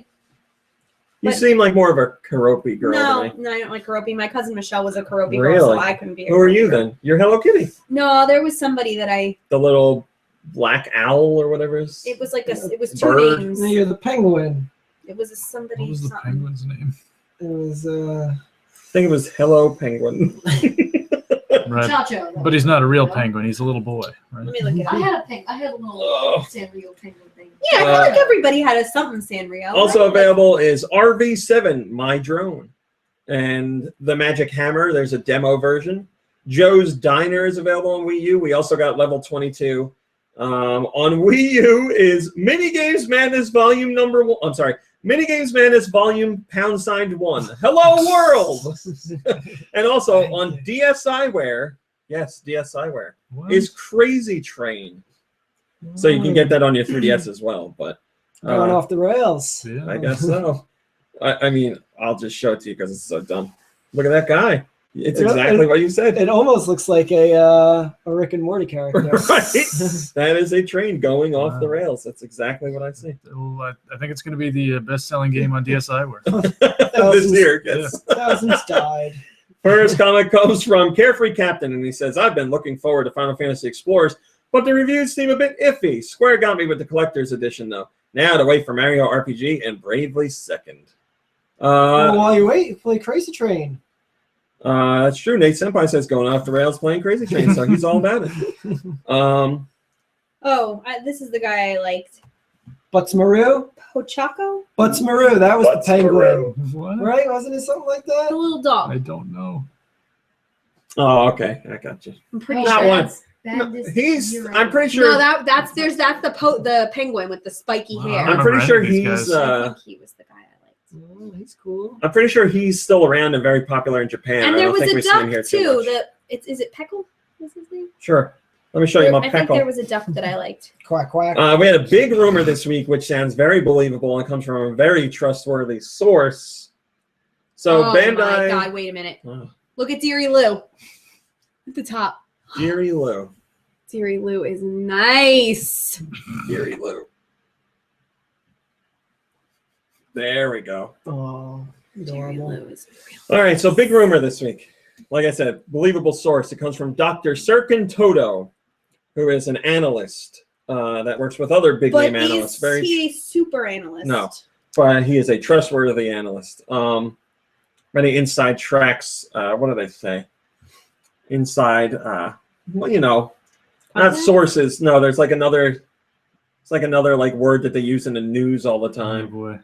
You But- seem like more of a Karopi girl No, to me. no, I don't like Karopi. My cousin Michelle was a Karopi girl, Really? so I couldn't be. Who are you then? You're Hello Kitty. No, there was somebody that The little black owl or whatever it is. It was like it was two Bird. names. No, you're the penguin. It was somebody. What was the something. penguin's name? It was I think it was Hello Penguin. Right. Chacho. But he's not a real penguin. He's a little boy, right? Let me look it I up. had a pink. I had a little Oh. Sanrio penguin thing. Yeah, I feel like everybody had a something Sanrio. Also right? available is RV7, My Drone. And the Magic Hammer, there's a demo version. Joe's Diner is available on Wii U. We also got Level 22. On Wii U is Minigames Madness Volume number 1. I'm sorry. Minigames Madness Volume #1. Hello World! And also on DSiWare, yes, DSiWare, What? is Crazy Train. So you can get that on your 3DS as well. But going off the rails. Yeah. I guess so. I mean, I'll just show it to you because it's so dumb. Look at that guy. It's exactly what you said. It almost looks like a Rick and Morty character. Right? That is a train going off the Wow. rails. That's exactly what I see. Well, I think it's going to be the best-selling game on DSiWare. This year, yes. Thousands died. First comment comes from Carefree Captain, and he says, I've been looking forward to Final Fantasy Explorers, but the reviews seem a bit iffy. Square got me with the collector's edition, though. Now to wait for Mario RPG and Bravely Second. Well, while you wait, play Crazy Train. That's true. Nate Senpai says going off the rails playing Crazy Train, so he's all about it. This is the guy I liked. Buttsmaru? Pochaco? Buttsmaru, that was the penguin. What? Right? Wasn't it something like The that? little dog. I don't know. Oh, okay. I got you. I'm pretty That sure. one. That's I'm pretty sure. No, that's the penguin with the spiky Wow. hair. I'm remember pretty any sure of these he's. guys. I think he was the guy I liked. Oh, he's cool. I'm pretty sure he's still around and very popular in Japan. And I there don't was think a we've seen him here duck too too. much. Is it Peckle? What's his name? Sure. Let me show you my I think there peckle. was a duck that I liked. Quack, quack. We had a big rumor this week, which sounds very believable and comes from a very trustworthy source. So oh Bandai. my god! Wait a minute. Oh, Look at Deary Lou at the top. Deary Lou. Deary Lou is nice. Deary Lou. There we go. Oh, Deary adorable. Lou is real. All right, so big rumor this week. Like I said, believable source. It comes from Dr. Sirkin Toto, who is an analyst that works with other big But name analysts. is he a super analyst? No. But he is a trustworthy analyst. Many inside tracks. What do they say? Inside, well, you know, not Okay. sources. No, there's like another. It's like another like word that they use in the news all the Oh, time. boy.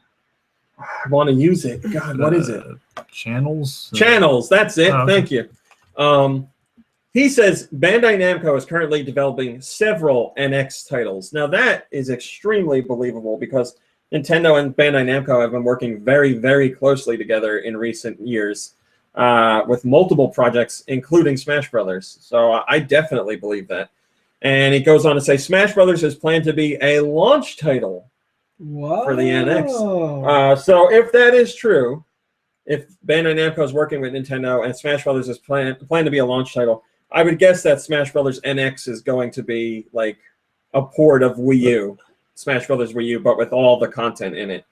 I want to use it. God, what is it? Channels? Channels. That's it. Oh, okay. Thank you. He says Bandai Namco is currently developing several NX titles. Now that is extremely believable because Nintendo and Bandai Namco have been working very, very closely together in recent years with multiple projects, including Smash Brothers. So I definitely believe that. And he goes on to say Smash Brothers is planned to be a launch title Whoa. for the NX. So if that is true, if Bandai Namco is working with Nintendo and Smash Brothers is planned to be a launch title, I would guess that Smash Brothers NX is going to be like a port of Wii U, Smash Brothers Wii U, but with all the content in it,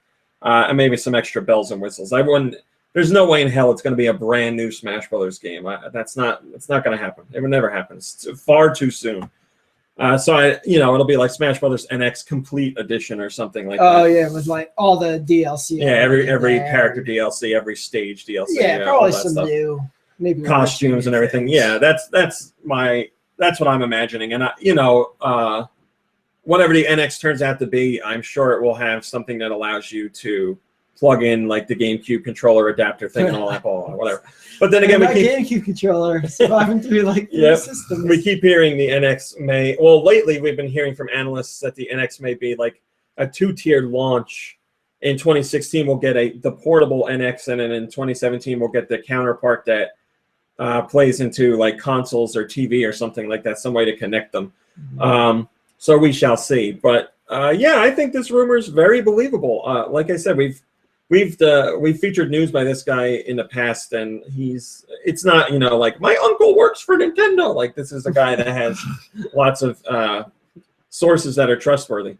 and maybe some extra bells and whistles. There's no way in hell it's going to be a brand new Smash Brothers game. It's not going to happen. It would never happen. It's far too soon. So it'll be like Smash Brothers NX Complete Edition or something like that. Oh yeah, with like all the DLC. Yeah, every there. character DLC, every stage DLC. Yeah, all probably that some stuff. new, maybe one or Costumes two and everything. things. Yeah, that's my that's what I'm imagining. And whatever the NX turns out to be, I'm sure it will have something that allows you to plug in like the GameCube controller adapter thing and all that or whatever. But then again, GameCube controller surviving through like the systems. We keep hearing the NX may. Well, lately we've been hearing from analysts that the NX may be like a 2-tiered launch. In 2016, we'll get the portable NX, and then in 2017, we'll get the counterpart that plays into like consoles or TV or something like that, some way to connect them. So we shall see. But yeah, I think this rumor is very believable. Like I said, we've featured news by this guy in the past, and it's not like my uncle works for Nintendo. Like this is a guy that has lots of sources that are trustworthy.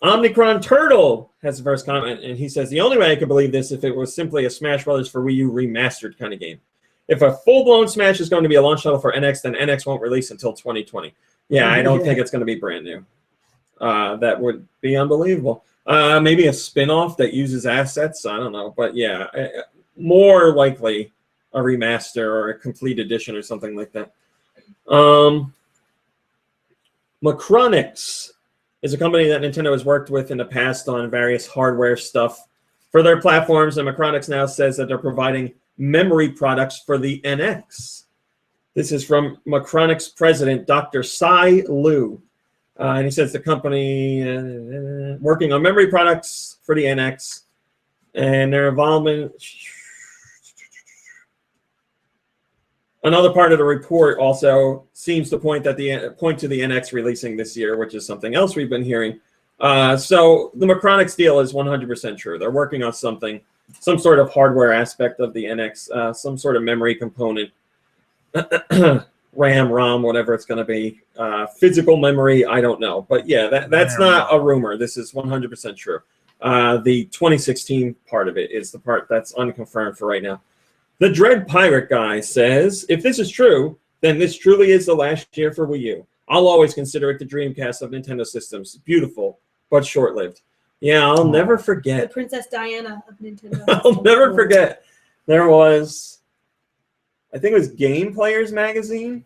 Omnicron Turtle has the first comment, and he says, the only way I could believe this if it was simply a Smash Brothers for Wii U remastered kind of game. If a full-blown Smash is going to be a launch title for NX, then NX won't release until 2020. Yeah, I don't think it's going to be brand new. That would be unbelievable. Maybe a spin-off that uses assets. I don't know. But yeah, more likely a remaster or a complete edition or something like that. Macronix is a company that Nintendo has worked with in the past on various hardware stuff for their platforms, and Macronix now says that they're providing memory products for the NX. This is from Macronix president, Dr. Sai Liu. And he says the company working on memory products for the NX, and their involvement. Another part of the report also seems to point to the NX releasing this year, which is something else we've been hearing. So the Macronix deal is 100% true. They're working on something, some sort of hardware aspect of the NX, some sort of memory component, RAM, ROM, whatever it's going to be. Physical memory, I don't know. But yeah, that's not a rumor. This is 100% true. The 2016 part of it is the part that's unconfirmed for right now. The Dread Pirate guy says, if this is true, then this truly is the last year for Wii U. I'll always consider it the Dreamcast of Nintendo systems. Beautiful, but short-lived. Yeah, I'll never forget. The Princess Diana of Nintendo. I'll never forget. There was, I think it was Game Players magazine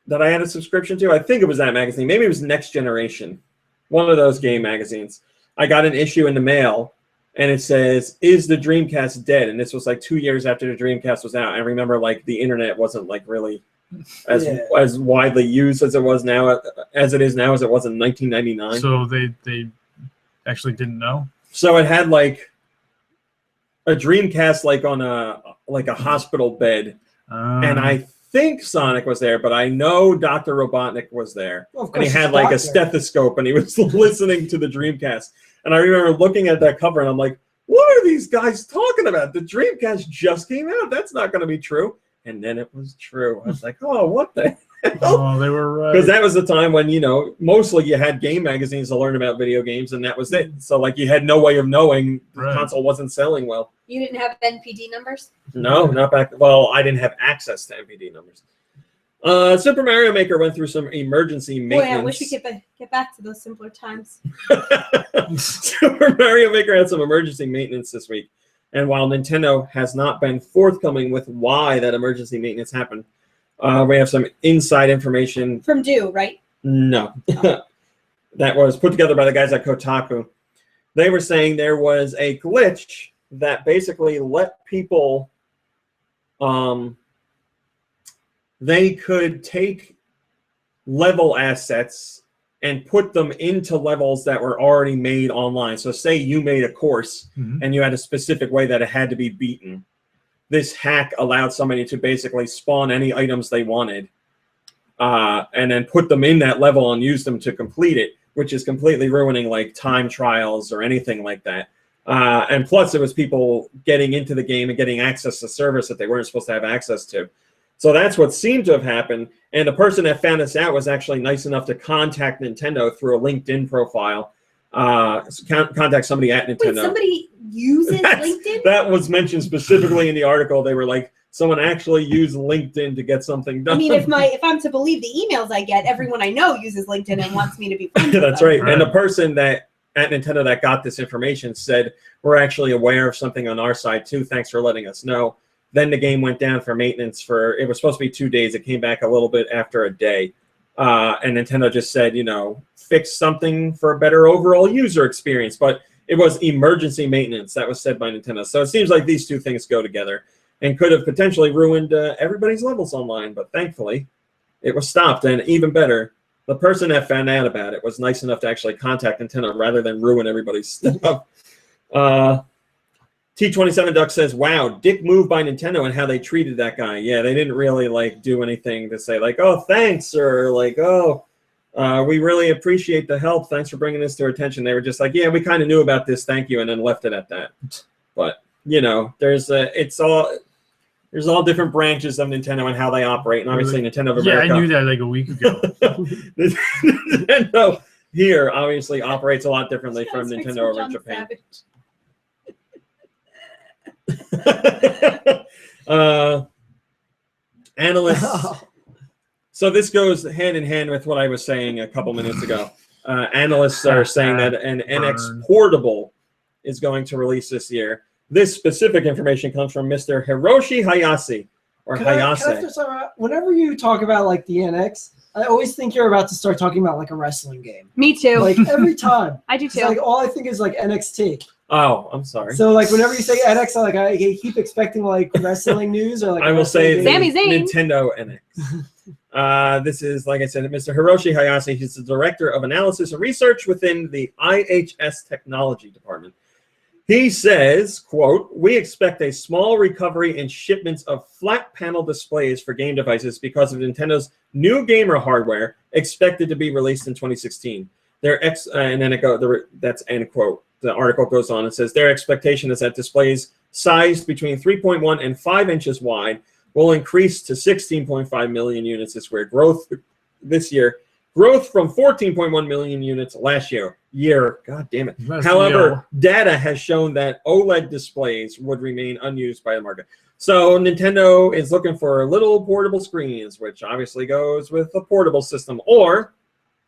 that I had a subscription to. I think it was that magazine. Maybe it was Next Generation. One of those game magazines. I got an issue in the mail, and it says, is the Dreamcast dead? And this was like 2 years after the Dreamcast was out. I remember like the internet wasn't like really as widely used as it was now, as it is now, as it was in 1999. So they actually didn't know? So it had like a Dreamcast like on a hospital bed. And I think Sonic was there, but I know Dr. Robotnik was there. Well, and he had like a stethoscope, and he was listening to the Dreamcast. And I remember looking at that cover, and I'm like, what are these guys talking about? The Dreamcast just came out. That's not going to be true. And then it was true. I was like, oh, what the hell? Oh, they were right. Because that was the time when, mostly you had game magazines to learn about video games, and that was it. So, like, you had no way of knowing the console wasn't selling well. You didn't have NPD numbers? No, not back. Well, I didn't have access to NPD numbers. Super Mario Maker went through some emergency maintenance. Boy, I wish we could get back to those simpler times. Super Mario Maker had some emergency maintenance this week. And while Nintendo has not been forthcoming with why that emergency maintenance happened, we have some inside information. From Dew, right? No. That was put together by the guys at Kotaku. They were saying there was a glitch that basically let people... they could take level assets and put them into levels that were already made online. So say you made a course and you had a specific way that it had to be beaten. This hack allowed somebody to basically spawn any items they wanted and then put them in that level and use them to complete it, which is completely ruining like time trials or anything like that. And plus it was people getting into the game and getting access to service that they weren't supposed to have access to. So that's what seemed to have happened. And the person that found this out was actually nice enough to contact Nintendo through a LinkedIn profile. Contact somebody at Nintendo. Wait, somebody uses LinkedIn? That was mentioned specifically in the article. They were like, someone actually used LinkedIn to get something done. I mean, if I'm to believe the emails I get, everyone I know uses LinkedIn and wants me to be friends with That's them. right. And the person that at Nintendo that got this information said, we're actually aware of something on our side too. Thanks for letting us know. Then the game went down for maintenance it was supposed to be 2 days. It came back a little bit after a day. And Nintendo just said, fix something for a better overall user experience. But it was emergency maintenance. That was said by Nintendo. So it seems like these two things go together and could have potentially ruined everybody's levels online. But thankfully, it was stopped. And even better, the person that found out about it was nice enough to actually contact Nintendo rather than ruin everybody's stuff. T27 Duck says, wow, dick move by Nintendo and how they treated that guy. Yeah, they didn't really do anything to say oh, thanks, or we really appreciate the help. Thanks for bringing this to our attention. They were just yeah, we kind of knew about this. Thank you, and then left it at that. But there's all different branches of Nintendo and how they operate, and obviously Nintendo of America. Yeah, I knew that a week ago. Nintendo here obviously operates a lot differently from Nintendo over in Japan. Analysts. So this goes hand in hand with what I was saying a couple minutes ago. Analysts are saying that an NX Portable is going to release this year. This specific information comes from Mr. Hiroshi Hayase, or Hayase. Whenever you talk about the NX, I always think you're about to start talking about a wrestling game. Me too. Every time. I do too. All I think is NXT. Oh, I'm sorry. So whenever you say NX, I keep expecting wrestling news or I will say Sami Zayn. Nintendo NX. This is, like I said, Mr. Hiroshi Hayase. He's the director of analysis and research within the IHS Technology Department. He says, quote, we expect a small recovery in shipments of flat panel displays for game devices because of Nintendo's new gamer hardware expected to be released in 2016. And then that's end quote. The article goes on and says their expectation is that displays sized between 3.1 and 5 inches wide will increase to 16.5 million units this year. Growth from 14.1 million units last year. God damn it. However, data has shown that OLED displays would remain unused by the market. So Nintendo is looking for little portable screens, which obviously goes with a portable system or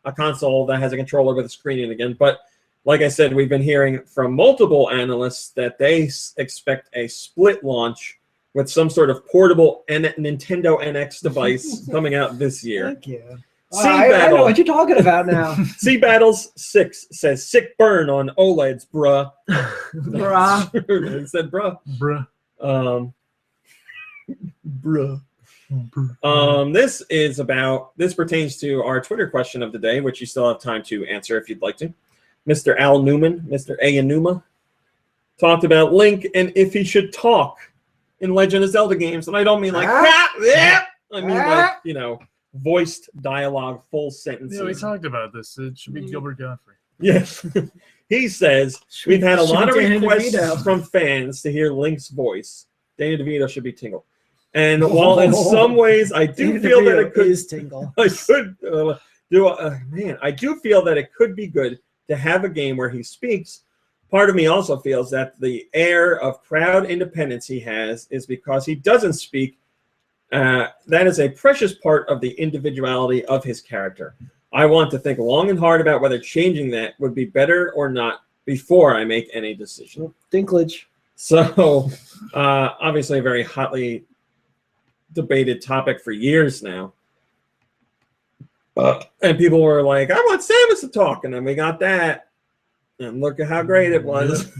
a console that has a controller with a screen in again. But like I said, we've been hearing from multiple analysts that they expect a split launch with some sort of portable Nintendo NX device coming out this year. Thank you. I know what you're talking about now. C Battles 6 says sick burn on OLEDs, bruh. Bruh. It said bruh. Bruh. Bruh. This pertains to our Twitter question of the day, which you still have time to answer if you'd like to. Mr. Al Newman, Mr. A. Numa, talked about Link and if he should talk in Legend of Zelda games. And I don't mean I mean voiced dialogue, full sentences. Yeah, we talked about this. It should be Gilbert Godfrey. Yes. He says, we've had a lot of requests from fans to hear Link's voice. Danny DeVito should be Tingle. And while in some ways I do feel that it could is Tingle. I do feel that it could be good to have a game where he speaks. Part of me also feels that the air of proud independence he has is because he doesn't speak. That is a precious part of the individuality of his character. I want to think long and hard about whether changing that would be better or not before I make any decision. Dinklage. So, obviously a very hotly debated topic for years now. And people were like, I want Samus to talk. And then we got that. And look at how great it was.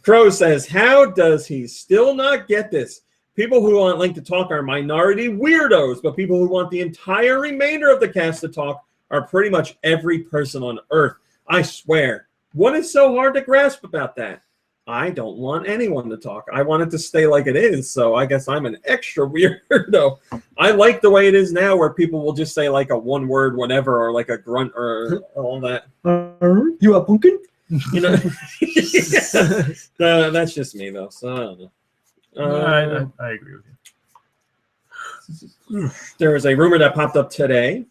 Crow says, how does he still not get this? People who want Link to talk are minority weirdos, but people who want the entire remainder of the cast to talk are pretty much every person on Earth. I swear. What is so hard to grasp about that? I don't want anyone to talk. I want it to stay like it is, so I guess I'm an extra weirdo. I like the way it is now where people will just say like a one-word whatever or like a grunt or all that. You a pumpkin? You know, that's just me, though, so I don't know. I agree with you. There was a rumor that popped up today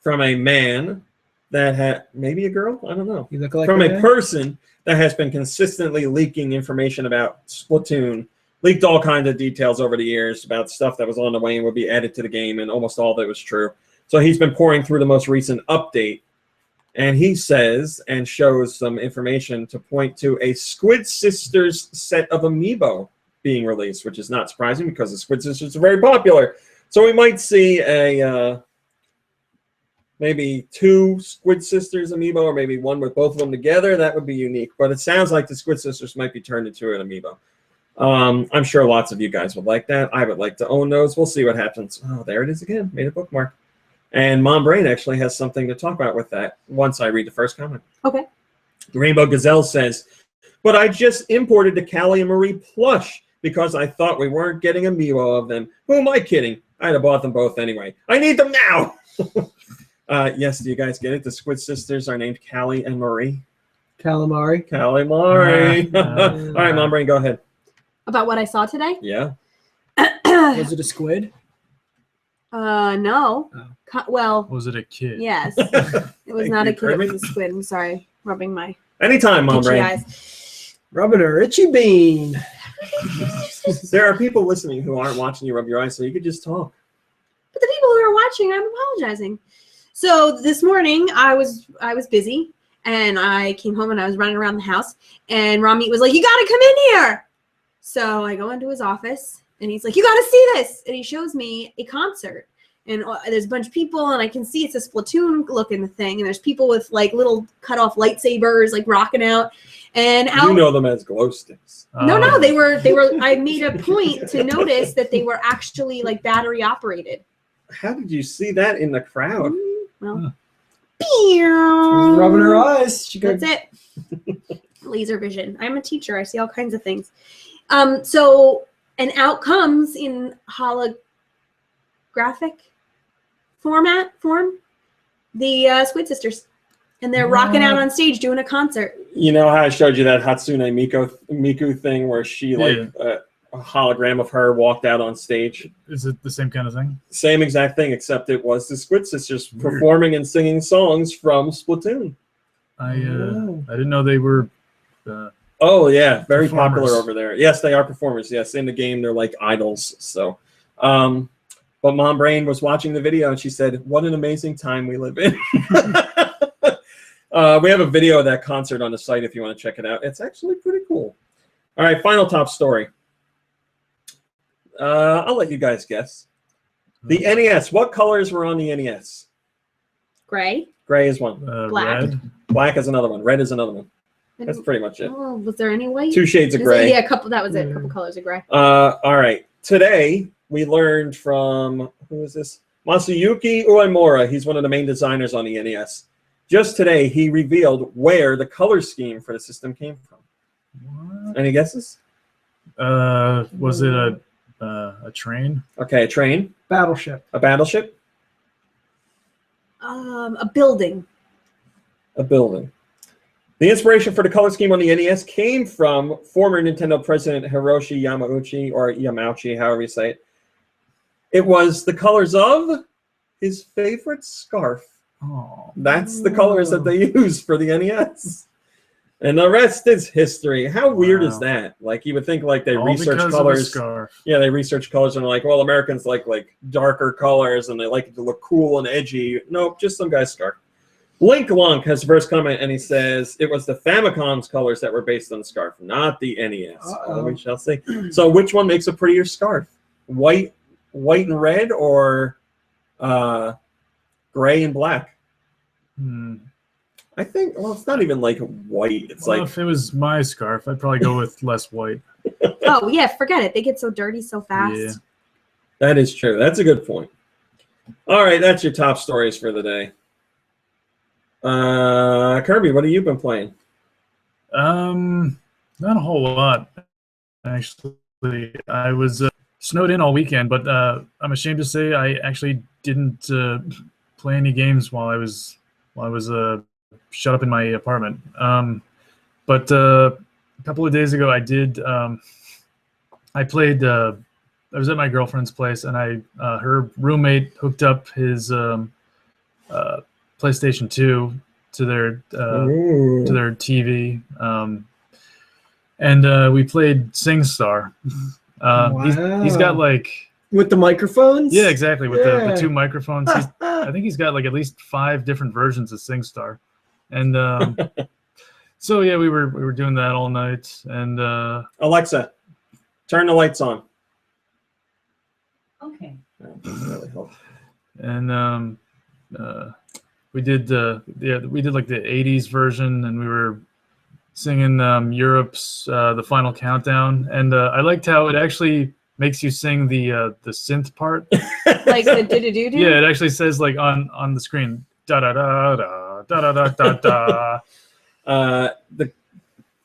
from a man that had, maybe a girl? I don't know. You look like from a man? person that has been consistently leaking information about Splatoon, leaked all kinds of details over the years about stuff that was on the way and would be added to the game, and almost all of it was true. So he's been pouring through the most recent update, and he says and shows some information to point to a Squid Sisters set of amiibo being released, which is not surprising because the Squid Sisters are very popular. So we might see a maybe 2 Squid Sisters amiibo, or maybe one with both of them together. That would be unique. But it sounds like the Squid Sisters might be turned into an amiibo. I'm sure lots of you guys would like that. I would like to own those. We'll see what happens. Oh, there it is again. Made a bookmark. And Mom Brain actually has something to talk about with that once I read the first comment. Okay. Rainbow Gazelle says, but I just imported the Callie and Marie plush because I thought we weren't getting amiibo of them. Who am I kidding? I'd have bought them both anyway. I need them now. Yes, do you guys get it? The Squid Sisters are named Callie and Marie. Calamari. Calamari. All right, Mom Brain, go ahead. About what I saw today? Yeah. Was it a squid? No. Oh. Well, Was it a kid? yes. It was not a kid. It Kermit. was a squid. I'm sorry. Rubbing my Anytime, Mom itchy Brain. eyes. Rubbing her itchy bean. There are people listening who aren't watching you rub your eyes, so you could just talk. But the people who are watching, I'm apologizing. So this morning I was busy, and I came home and I was running around the house, and Ramit was like, "You got to come in here." So I go into his office, and he's like, "You got to see this," and he shows me a concert. And there's a bunch of people, and I can see it's a Splatoon look in the thing, and there's people with like little cut off lightsabers like rocking out. And You know them as glow sticks. no, they were. I made a point to notice that they were actually like battery operated. How did you see that in the crowd? Well, Rubbing her eyes. She That's it. Laser vision. I'm a teacher. I see all kinds of things. So and out comes in holographic form the Squid Sisters, and they're rocking out on stage doing a concert. You know how I showed you that Hatsune Miku thing where she like a hologram of her walked out on stage? Is it the same kind of thing? Same exact thing, except it was the Squid Sisters performing and singing songs from Splatoon. I didn't know they were. Oh yeah, very Performers. popular over there. Yes, they are performers. Yes, in the game they're like idols. So, but Mom Brain was watching the video and she said, "What an amazing time we live in." We have a video of that concert on the site if you want to check it out. It's actually pretty cool. All right, final top story. I'll let you guys guess. The NES. What colors were on the NES? Gray. Gray is one. Black. Red. Black is another one. Red is another one. That's pretty much it. Oh, was there any white? 2 shades of gray. Yeah, a couple. That was it. A couple colors of gray. All right. Today, we learned from, who is this? Masayuki Uemura. He's one of the main designers on the NES. Just today, he revealed where the color scheme for the system came from. What? Any guesses? Was it a train? Okay, a train. Battleship. A battleship. A building. A building. The inspiration for the color scheme on the NES came from former Nintendo president Hiroshi Yamauchi, or Yamauchi, however you say it. It was the colors of his favorite scarf. Oh. That's the colors that they use for the NES. And the rest is history. How weird is that? Like, you would think like they All research because colors. of a scarf. Yeah, they research colors and are like, well, Americans like darker colors and they like it to look cool and edgy. Nope, just some guy's scarf. Link Lonk has the first comment, and he says it was the Famicom's colors that were based on the scarf, not the NES. We shall see. So, which one makes a prettier scarf? White and red, or gray and black? I think. Well, it's not even like white. It's Well, like, if it was my scarf, I'd probably go with less white. Oh yeah, forget it. They get so dirty so fast. Yeah. that is true. That's a good point. All right, that's your top stories for the day. Kirby, what have you been playing? Not a whole lot, actually. I was snowed in all weekend, but I'm ashamed to say I actually didn't play any games while I was shut up in my apartment. But a couple of days ago, I did. I played. I was at my girlfriend's place, and her roommate hooked up his PlayStation 2 to their TV, and we played SingStar. He's got like, with the microphones. yeah, exactly, with the 2 microphones. I think he's got like at least 5 different versions of SingStar, and so yeah, we were doing that all night. And Alexa, Turn the lights on. Okay. That doesn't really help. And we did like the '80s version, and we were singing Europe's "The Final Countdown," and I liked how it actually makes you sing the synth part. Like the do-do-do-do? Yeah, it actually says like on the screen da da da da da da da da.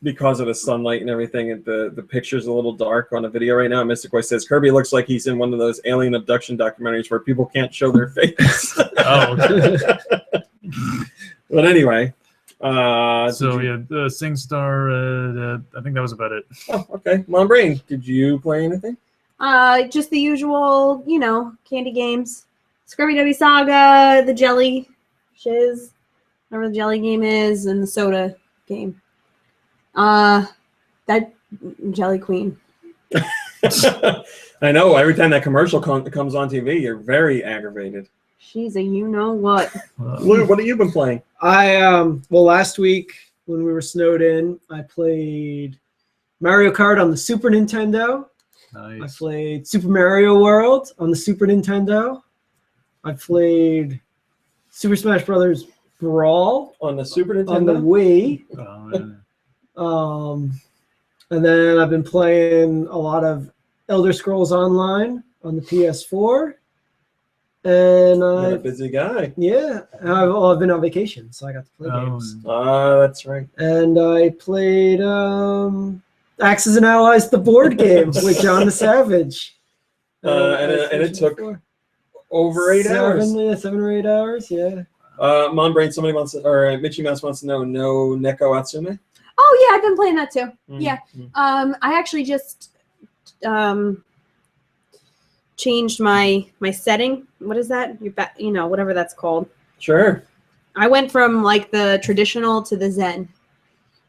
Because of the sunlight and everything, the picture's a little dark on the video right now. Mystic Boy says Kirby looks like he's in one of those alien abduction documentaries where people can't show their face. Oh, okay. But anyway, the SingStar. I think that was about it. Oh, okay. Mom Brain, did you play anything? Just the usual, candy games. Scrubby Dubby Saga, the Jelly Shiz, whatever the Jelly game is, and the Soda game. That Jelly Queen. I know. Every time that commercial comes on TV, you're very aggravated. She's a you-know-what. Lou, what have you been playing? Last week when we were snowed in, I played Mario Kart on the Super Nintendo. Nice. I played Super Mario World on the Super Nintendo. I played Super Smash Brothers Brawl On the Super Nintendo? on the Wii. Oh, yeah. And then I've been playing a lot of Elder Scrolls Online on the PS4. And You're a busy guy. yeah, I've been on vacation, so I got to play games. That's right. And I played Axes and Allies, the board game with John the Savage. And it took over 8 hours. 7 or 8 hours, yeah. Mom Brain, Mitchy Mouse wants to know, no Neco Atsume? Oh, yeah, I've been playing that too. Yeah. Mm-hmm. I actually just changed my setting. What is that? Whatever that's called. Sure. I went from like the traditional to the Zen.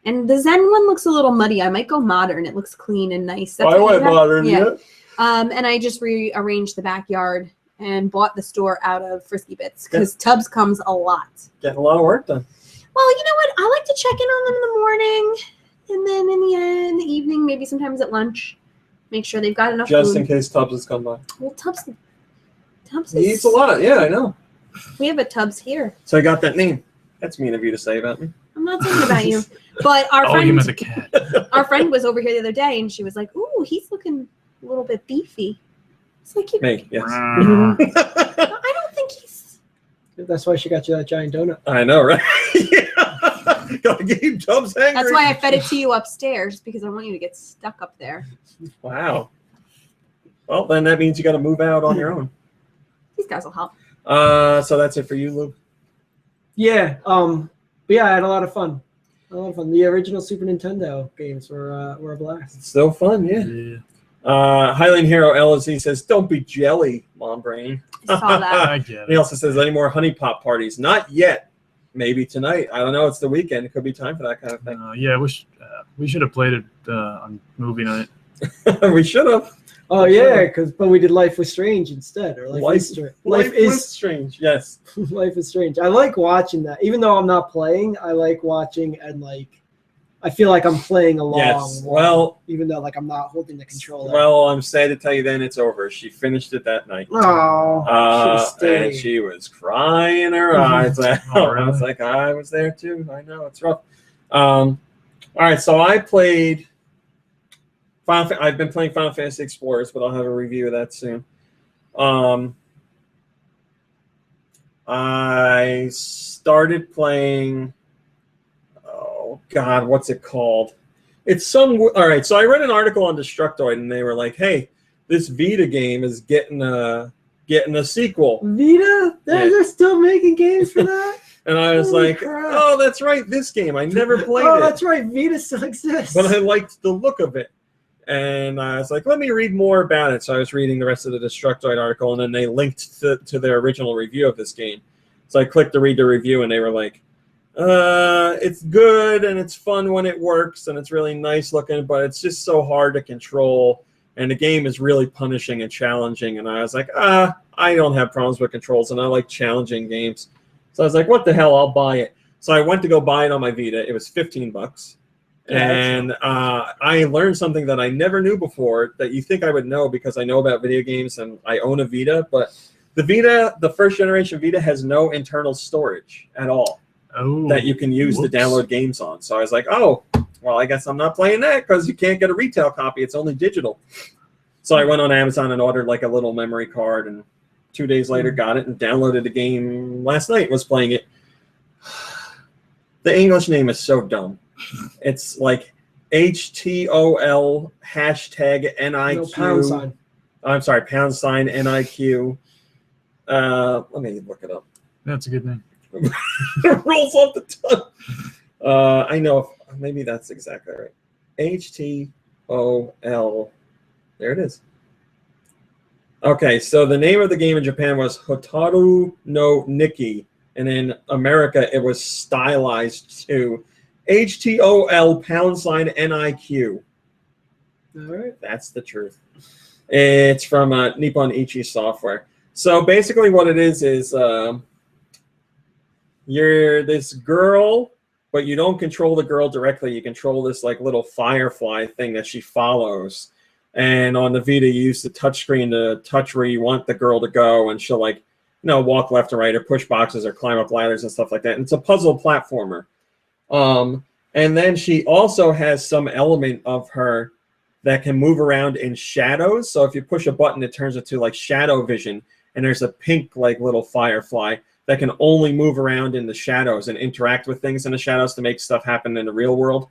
And the Zen one looks a little muddy. I might go modern. It looks clean and nice. I went modern, yeah. And I just rearranged the backyard and bought the store out of Frisky Bits because Tubbs comes a lot. Getting a lot of work done. Well, you know what? I like to check in on them in the morning, and then in the evening, maybe sometimes at lunch, make sure they've got enough Just food. in case Tubbs has come by. Well, Tubbs He eats a lot. Yeah, I know. We have a Tubbs here. So I got that name. That's mean of you to say about me. I'm not saying about you, but our You meant friend, the cat. our friend was over here the other day, and she was like, "Ooh, he's looking a little bit beefy." It's like, Me, yes. I don't think he's. That's why she got you that giant donut. I know, right? Gotta keep Tubbs angry. That's why I fed it to you upstairs because I want you to get stuck up there. Wow. Well, then that means you got to move out on your own. These guys will help. So that's it for you, Lou. Yeah. But yeah, I had a lot of fun. The original Super Nintendo games were a blast. It's still fun, yeah. Yeah. Highland Hero LSE says, "Don't be jelly, Mom Brain." I saw that. I get He it. also says, "Any more honey pop parties?" Not yet. Maybe tonight. I don't know. It's the weekend. It could be time for that kind of thing. Yeah, we should have played it on movie night. We should have. Oh yeah, but we did Life was Strange instead, or Life is strange. Yes. Life is Strange. I like watching that, even though I'm not playing. I like watching and I feel like I'm playing along. Yes. Well, even though I'm not holding the controller. Well, I'm sad to tell you, then it's over. She finished it that night. Oh, and she was crying her eyes out. Oh, really? I was like, I was there too. I know it's rough. All right, so I played. I've been playing Final Fantasy Explorers, but I'll have a review of that soon. I started playing. Oh God, what's it called? It's all right. So I read an article on Destructoid, and they were like, "Hey, this Vita game is getting a sequel." Vita? They're still making games for that? And I was Holy like, crap. "Oh, that's right. This game. I never played Oh, it, that's right. Vita still exists. but I liked the look of it." And I was like, let me read more about it. So I was reading the rest of the Destructoid article, and then they linked to their original review of this game. So I clicked to read the review, and they were like, it's good, and it's fun when it works, and it's really nice looking, but it's just so hard to control, and the game is really punishing and challenging. And I was like, I don't have problems with controls, and I like challenging games. So I was like, what the hell, I'll buy it. So I went to go buy it on my Vita. It was $15. And I learned something that I never knew before that you think I would know because I know about video games and I own a Vita, but the Vita, the first generation Vita, has no internal storage at all that you can use to download games on. So I was like, oh, well, I guess I'm not playing that because you can't get a retail copy. It's only digital. So I went on Amazon and ordered like a little memory card, and 2 days later got it and downloaded the game last night, was playing it. The English name is so dumb. It's like HTOL hashtag NIQ. No pound sign. I'm sorry, pound sign NIQ. Let me look it up. That's a good name. It rolls off the tongue. I know. Maybe that's exactly right. HTOL. There it is. Okay, so the name of the game in Japan was Hotaru no Nikki, and in America it was stylized to HTOL pound sign NIQ. All right. That's the truth. It's from Nippon Ichi Software. So basically what it is you're this girl, but you don't control the girl directly. You control this like little firefly thing that she follows. And on the Vita, you use the touchscreen to touch where you want the girl to go, and she'll like, walk left and right or push boxes or climb up ladders and stuff like that. And it's a puzzle platformer. And then she also has some element of her that can move around in shadows. So if you push a button, it turns into like shadow vision. And there's a pink like little firefly that can only move around in the shadows and interact with things in the shadows to make stuff happen in the real world.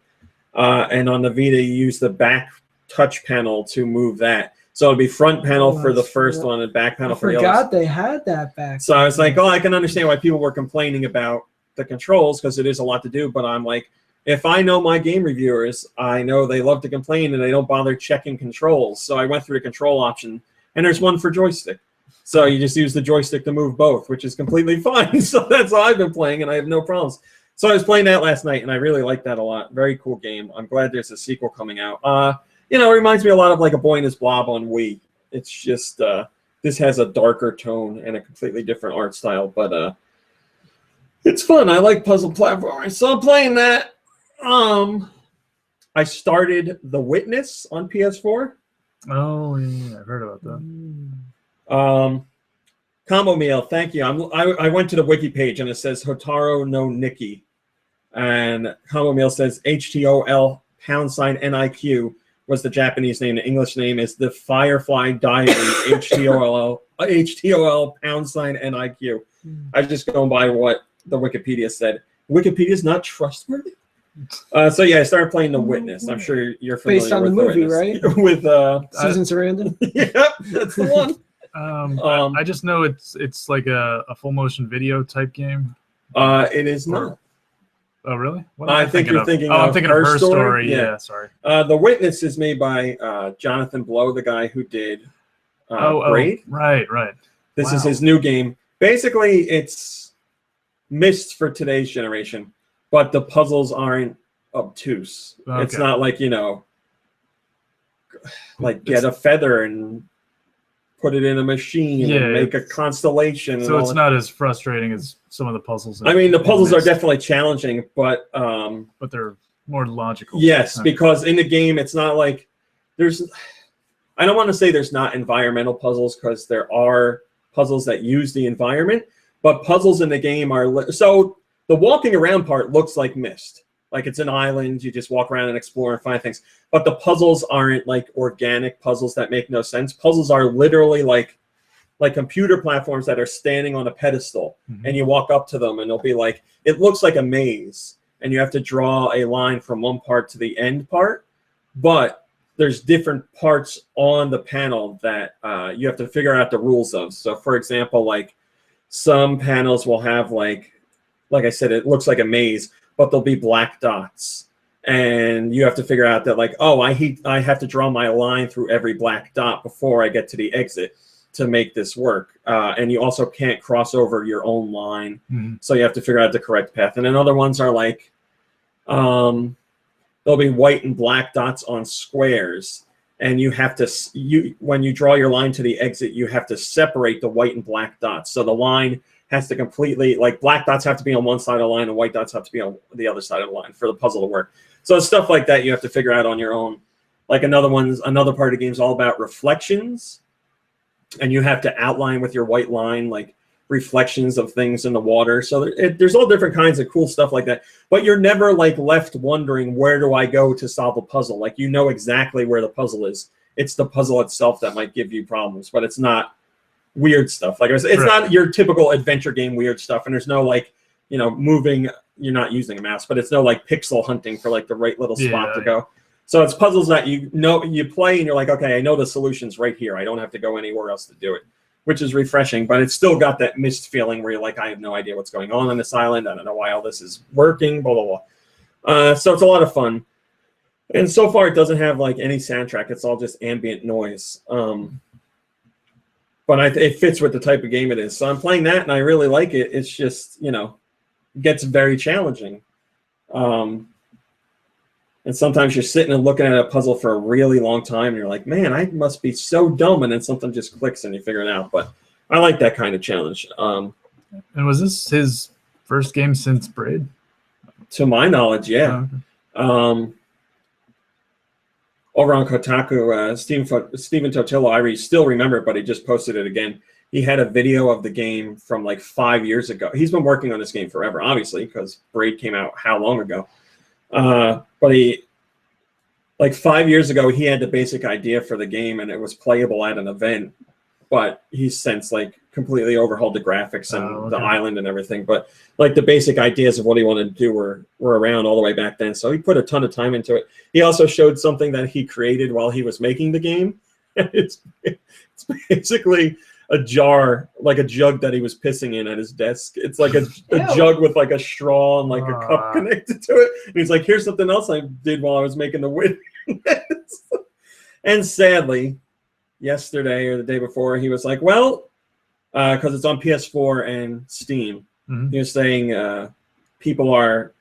And on the Vita, you use the back touch panel to move that. So it'll be front panel for the first one and back panel for the other. I forgot they had that back. So I was like, oh, I can understand why people were complaining about the controls because it is a lot to do. But I'm like, if I know my game reviewers, I know they love to complain and they don't bother checking controls. So I went through the control option, and there's one for joystick. So you just use the joystick to move both, which is completely fine. So that's how I've been playing, and I have no problems. So I was playing that last night, and I really liked that a lot. Very cool game. I'm glad there's a sequel coming out. It reminds me a lot of like a Boy and His Blob on Wii. It's just this has a darker tone and a completely different art style, but it's fun. I like puzzle platforming, so I'm playing that. I started The Witness on PS4. Oh yeah, I've heard about that. Combo Meal, thank you. I went to the wiki page and it says Hotaru no Nikki, and Combo Meal says HTOL pound sign NIQ was the Japanese name. The English name is The Firefly Diary HTOL pound sign NIQ. I just going by what the Wikipedia said. Wikipedia is not trustworthy. So yeah, I started playing The Witness. I'm sure you're familiar based on with the movie, right? With Susan Sarandon. Yep, that's the one. I just know it's like a full motion video type game. It is not. Oh really? What I think you're thinking. I'm thinking of Her Story. Yeah, sorry. The Witness is made by Jonathan Blow, the guy who did Braid. Right. This is his new game. Basically, it's missed for today's generation, but the puzzles aren't obtuse. Okay. It's not like like get a feather and put it in a machine and make a constellation. So it's not as frustrating as some of the puzzles. I mean, the puzzles are definitely challenging, but they're more logical. Yes, because in the game, it's not like there's. I don't want to say there's not environmental puzzles because there are puzzles that use the environment, but puzzles in the game are so the walking around part looks like Myst. Like it's an island, you just walk around and explore and find things. But the puzzles aren't like organic puzzles that make no sense. Puzzles are literally like computer platforms that are standing on a pedestal, and you walk up to them and they'll be like, it looks like a maze, and you have to draw a line from one part to the end part, but there's different parts on the panel that you have to figure out the rules of. So for example, like some panels will have like I said, it looks like a maze, but there'll be black dots, and you have to figure out that like, oh, I have to draw my line through every black dot before I get to the exit to make this work. And you also can't cross over your own line, so you have to figure out the correct path. And then other ones are like, there'll be white and black dots on squares, and you have to when you draw your line to the exit, you have to separate the white and black dots. So the line has to completely, like, black dots have to be on one side of the line and white dots have to be on the other side of the line for the puzzle to work. So it's stuff like that you have to figure out on your own. Like another part of the game is all about reflections, and you have to outline with your white line like reflections of things in the water. So there's all different kinds of cool stuff like that. But you're never like left wondering, where do I go to solve a puzzle? Like, you know exactly where the puzzle is. It's the puzzle itself that might give you problems, but it's not weird stuff. Like, it's not your typical adventure game weird stuff. And there's no like, you know, moving. You're not using a mouse, but it's no like pixel hunting for like the right little spot to go. So it's puzzles that you play and you're like, okay, I know the solution's right here. I don't have to go anywhere else to do it, which is refreshing. But it's still got that missed feeling where you're like, I have no idea what's going on this island. I don't know why all this is working, blah, blah, blah. So it's a lot of fun. And so far, it doesn't have like any soundtrack. It's all just ambient noise. But it fits with the type of game it is. So I'm playing that and I really like it. It's just, you know, gets very challenging. And sometimes you're sitting and looking at a puzzle for a really long time and you're like, man, I must be so dumb, and then something just clicks and you figure it out. But I like that kind of challenge. And was this his first game since Braid? To my knowledge, yeah. Okay. Over on Kotaku, Stephen Totillo, I still remember it, but he just posted it again. He had a video of the game from like 5 years ago. He's been working on this game forever, obviously, because Braid came out how long ago? But he, like 5 years ago, he had the basic idea for the game, and it was playable at an event. But he's since like completely overhauled the graphics and the island and everything. But like the basic ideas of what he wanted to do were around all the way back then. So he put a ton of time into it. He also showed something that he created while he was making the game. It's basically a jar, like a jug that he was pissing in at his desk. It's like a jug with like a straw and like a cup connected to it. And he's like, here's something else I did while I was making the win. And sadly, yesterday or the day before, he was like, well, because it's on PS4 and Steam, he was saying people are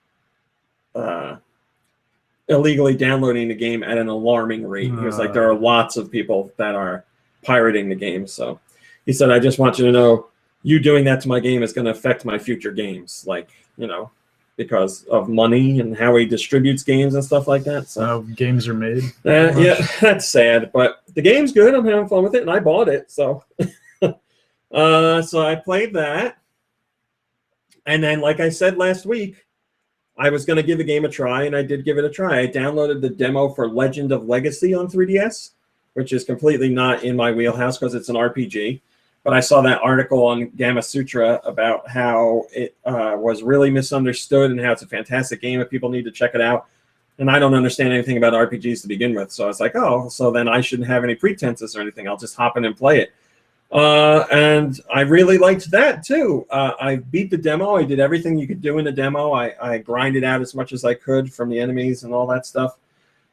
illegally downloading the game at an alarming rate. He was like, there are lots of people that are pirating the game. So he said, I just want you to know, you doing that to my game is going to affect my future games, like, you know, because of money and how he distributes games and stuff like that. So how games are made. Yeah, that's sad, but the game's good. I'm having fun with it, and I bought it. So, so I played that, and then, like I said last week, I was going to give the game a try, and I did give it a try. I downloaded the demo for Legend of Legacy on 3DS, which is completely not in my wheelhouse because it's an RPG. But I saw that article on Gamma Sutra about how it was really misunderstood and how it's a fantastic game and people need to check it out. And I don't understand anything about RPGs to begin with. So I was like, oh, so then I shouldn't have any pretenses or anything. I'll just hop in and play it. And I really liked that, too. I beat the demo. I did everything you could do in the demo. I grinded out as much as I could from the enemies and all that stuff.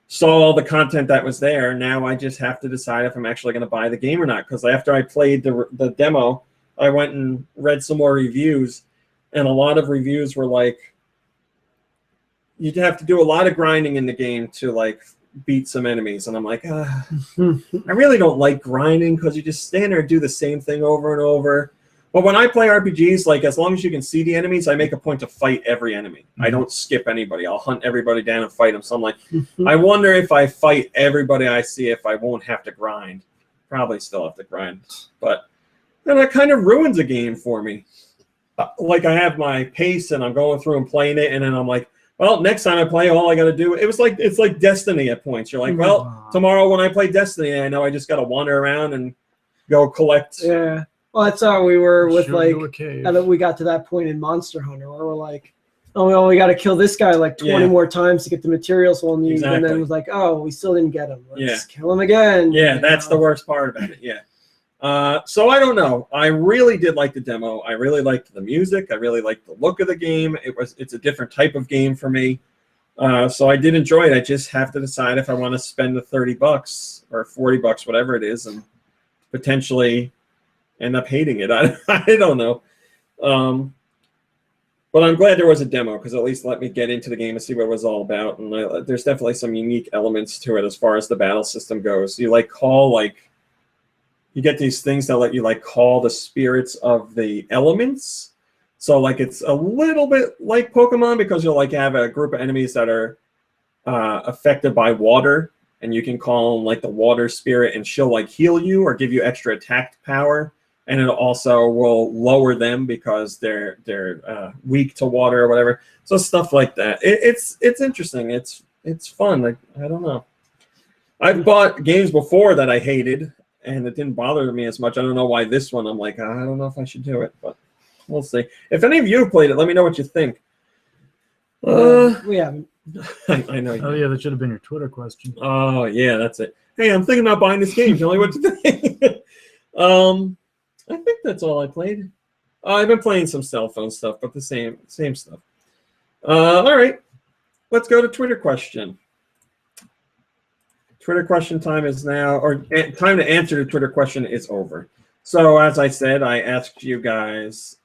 Saw all the content that was there. Now I just have to decide if I'm actually going to buy the game or not. Because after I played the demo, I went and read some more reviews. And a lot of reviews were like, you'd have to do a lot of grinding in the game to like beat some enemies. And I'm like, I really don't like grinding because you just stand there and do the same thing over and over. But when I play RPGs, like as long as you can see the enemies, I make a point to fight every enemy. I don't skip anybody. I'll hunt everybody down and fight them. So I'm like, I wonder if I fight everybody I see, if I won't have to grind. Probably still have to grind. But then that kind of ruins a game for me. Like I have my pace and I'm going through and playing it, and then I'm like, well, next time I play, all I got to do, it's like Destiny at points. You're like, well, tomorrow when I play Destiny, I know I just got to wander around and go collect. Yeah. Well, that's how we were with we got to that point in Monster Hunter where we're like, oh, we got to kill this guy like 20 more times to get the materials we'll need. Exactly. And then it was like, oh, we still didn't get him. Let's kill him again. Yeah, that's the worst part about it. Yeah. So I don't know. I really did like the demo. I really liked the music. I really liked the look of the game. It's a different type of game for me. So I did enjoy it. I just have to decide if I want to spend the $30 or $40, whatever it is, and potentially end up hating it. I don't know. But I'm glad there was a demo because at least let me get into the game and see what it was all about. And there's definitely some unique elements to it as far as the battle system goes. You you get these things that let you call the spirits of the elements. So it's a little bit like Pokemon because you'll have a group of enemies that are affected by water, and you can call them the water spirit, and she'll heal you or give you extra attack power. And it also will lower them because they're weak to water or whatever. So stuff like that. It's interesting. It's fun. I don't know. I've bought games before that I hated, and it didn't bother me as much. I don't know why this one I'm I don't know if I should do it, but we'll see. If any of you have played it, let me know what you think. We haven't. I know. Oh yeah, that should have been your Twitter question. Oh yeah, that's it. Hey, I'm thinking about buying this game. Tell me what you think. I think that's all I played. I've been playing some cell phone stuff, but the same stuff. All right, let's go to Twitter question. Twitter question time is now, or time to answer the Twitter question is over. So as I said, I asked you guys